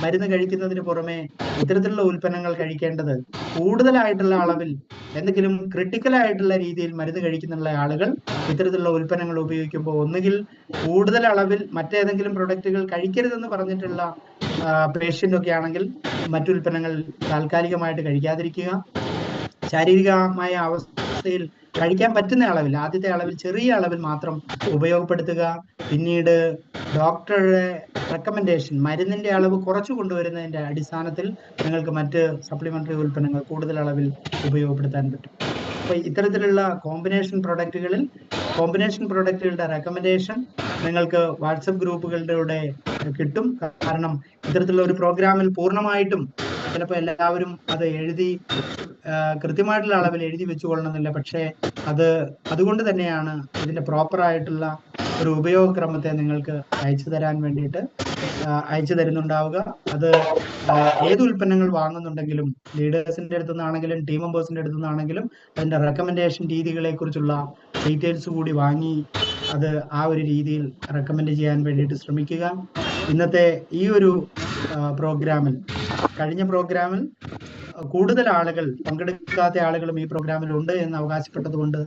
മരുന്ന് കഴിക്കുന്നതിന് പുറമെ ഇത്തരത്തിലുള്ള ഉൽപ്പന്നങ്ങൾ കഴിക്കേണ്ടത് കൂടുതലായിട്ടുള്ള അളവിൽ, എന്തെങ്കിലും ക്രിട്ടിക്കൽ ആയിട്ടുള്ള രീതിയിൽ മരുന്ന് കഴിക്കുന്ന ആളുകൾ ഇത്തരത്തിലുള്ള ഉൽപ്പന്നങ്ങൾ ഉപയോഗിക്കുമ്പോൾ ഒന്നുകിൽ കൂടുതൽ അളവിൽ മറ്റേതെങ്കിലും പ്രൊഡക്റ്റുകൾ കഴിക്കരുതെന്ന് പറഞ്ഞിട്ടുള്ള പേഷ്യൻ്റ് ഒക്കെ ആണെങ്കിൽ മറ്റുൽപ്പന്നങ്ങൾ താൽക്കാലികമായിട്ട് കഴിക്കാതിരിക്കുക. ശാരീരികമായ അവസ്ഥയിൽ കഴിക്കാൻ പറ്റുന്ന അളവിൽ, ആദ്യത്തെ അളവിൽ ചെറിയ അളവിൽ മാത്രം ഉപയോഗപ്പെടുത്തുക. പിന്നീട് ഡോക്ടറുടെ റെക്കമെൻഡേഷൻ, മരുന്നിന്റെ അളവ് കുറച്ചു കൊണ്ടുവരുന്നതിന്റെ അടിസ്ഥാനത്തിൽ നിങ്ങൾക്ക് മറ്റ് സപ്ലിമെന്ററി ഉൽപ്പന്നങ്ങൾ കൂടുതൽ അളവിൽ ഉപയോഗപ്പെടുത്താൻ പറ്റും. അപ്പൊ ഇത്തരത്തിലുള്ള കോമ്പിനേഷൻ പ്രൊഡക്റ്റുകളുടെ റെക്കമെൻഡേഷൻ നിങ്ങൾക്ക് വാട്സപ്പ് ഗ്രൂപ്പുകളിലൂടെ കിട്ടും. കാരണം ഇത്തരത്തിലുള്ള ഒരു പ്രോഗ്രാമിൽ പൂർണ്ണമായിട്ടും ചിലപ്പോൾ എല്ലാവരും അത് എഴുതി കൃത്യമായിട്ടുള്ള അളവിൽ എഴുതി വെച്ചുകൊള്ളണമെന്നില്ല. പക്ഷേ അതുകൊണ്ട് തന്നെയാണ് ഇതിന്റെ പ്രോപ്പർ ആയിട്ടുള്ള ഒരു ഉപയോഗക്രമത്തെ നിങ്ങൾക്ക് അയച്ചു തരുന്നുണ്ടാവുക. അത് ഏത് ഉൽപ്പന്നങ്ങൾ വാങ്ങുന്നുണ്ടെങ്കിലും, ലീഡേഴ്സിന്റെ അടുത്തു നിന്നാണെങ്കിലും ടീം മെമ്പേഴ്സിന്റെ അടുത്തു നിന്നാണെങ്കിലും അതിന്റെ റെക്കമെൻഡേഷൻ രീതികളെ കുറിച്ചുള്ള ഡീറ്റെയിൽസ് കൂടി വാങ്ങി അത് ആ ഒരു രീതിയിൽ റെക്കമെൻഡ് ചെയ്യാൻ വേണ്ടിയിട്ട് ശ്രമിക്കുക. ഇന്നത്തെ ഈ ഒരു കഴിഞ്ഞ പ്രോഗ്രാമിൽ കൂടുതൽ ആളുകൾ, പങ്കെടുക്കാത്ത ആളുകളും ഈ പ്രോഗ്രാമിൽ ഉണ്ട് എന്ന് അവകാശപ്പെട്ടത് കൊണ്ട്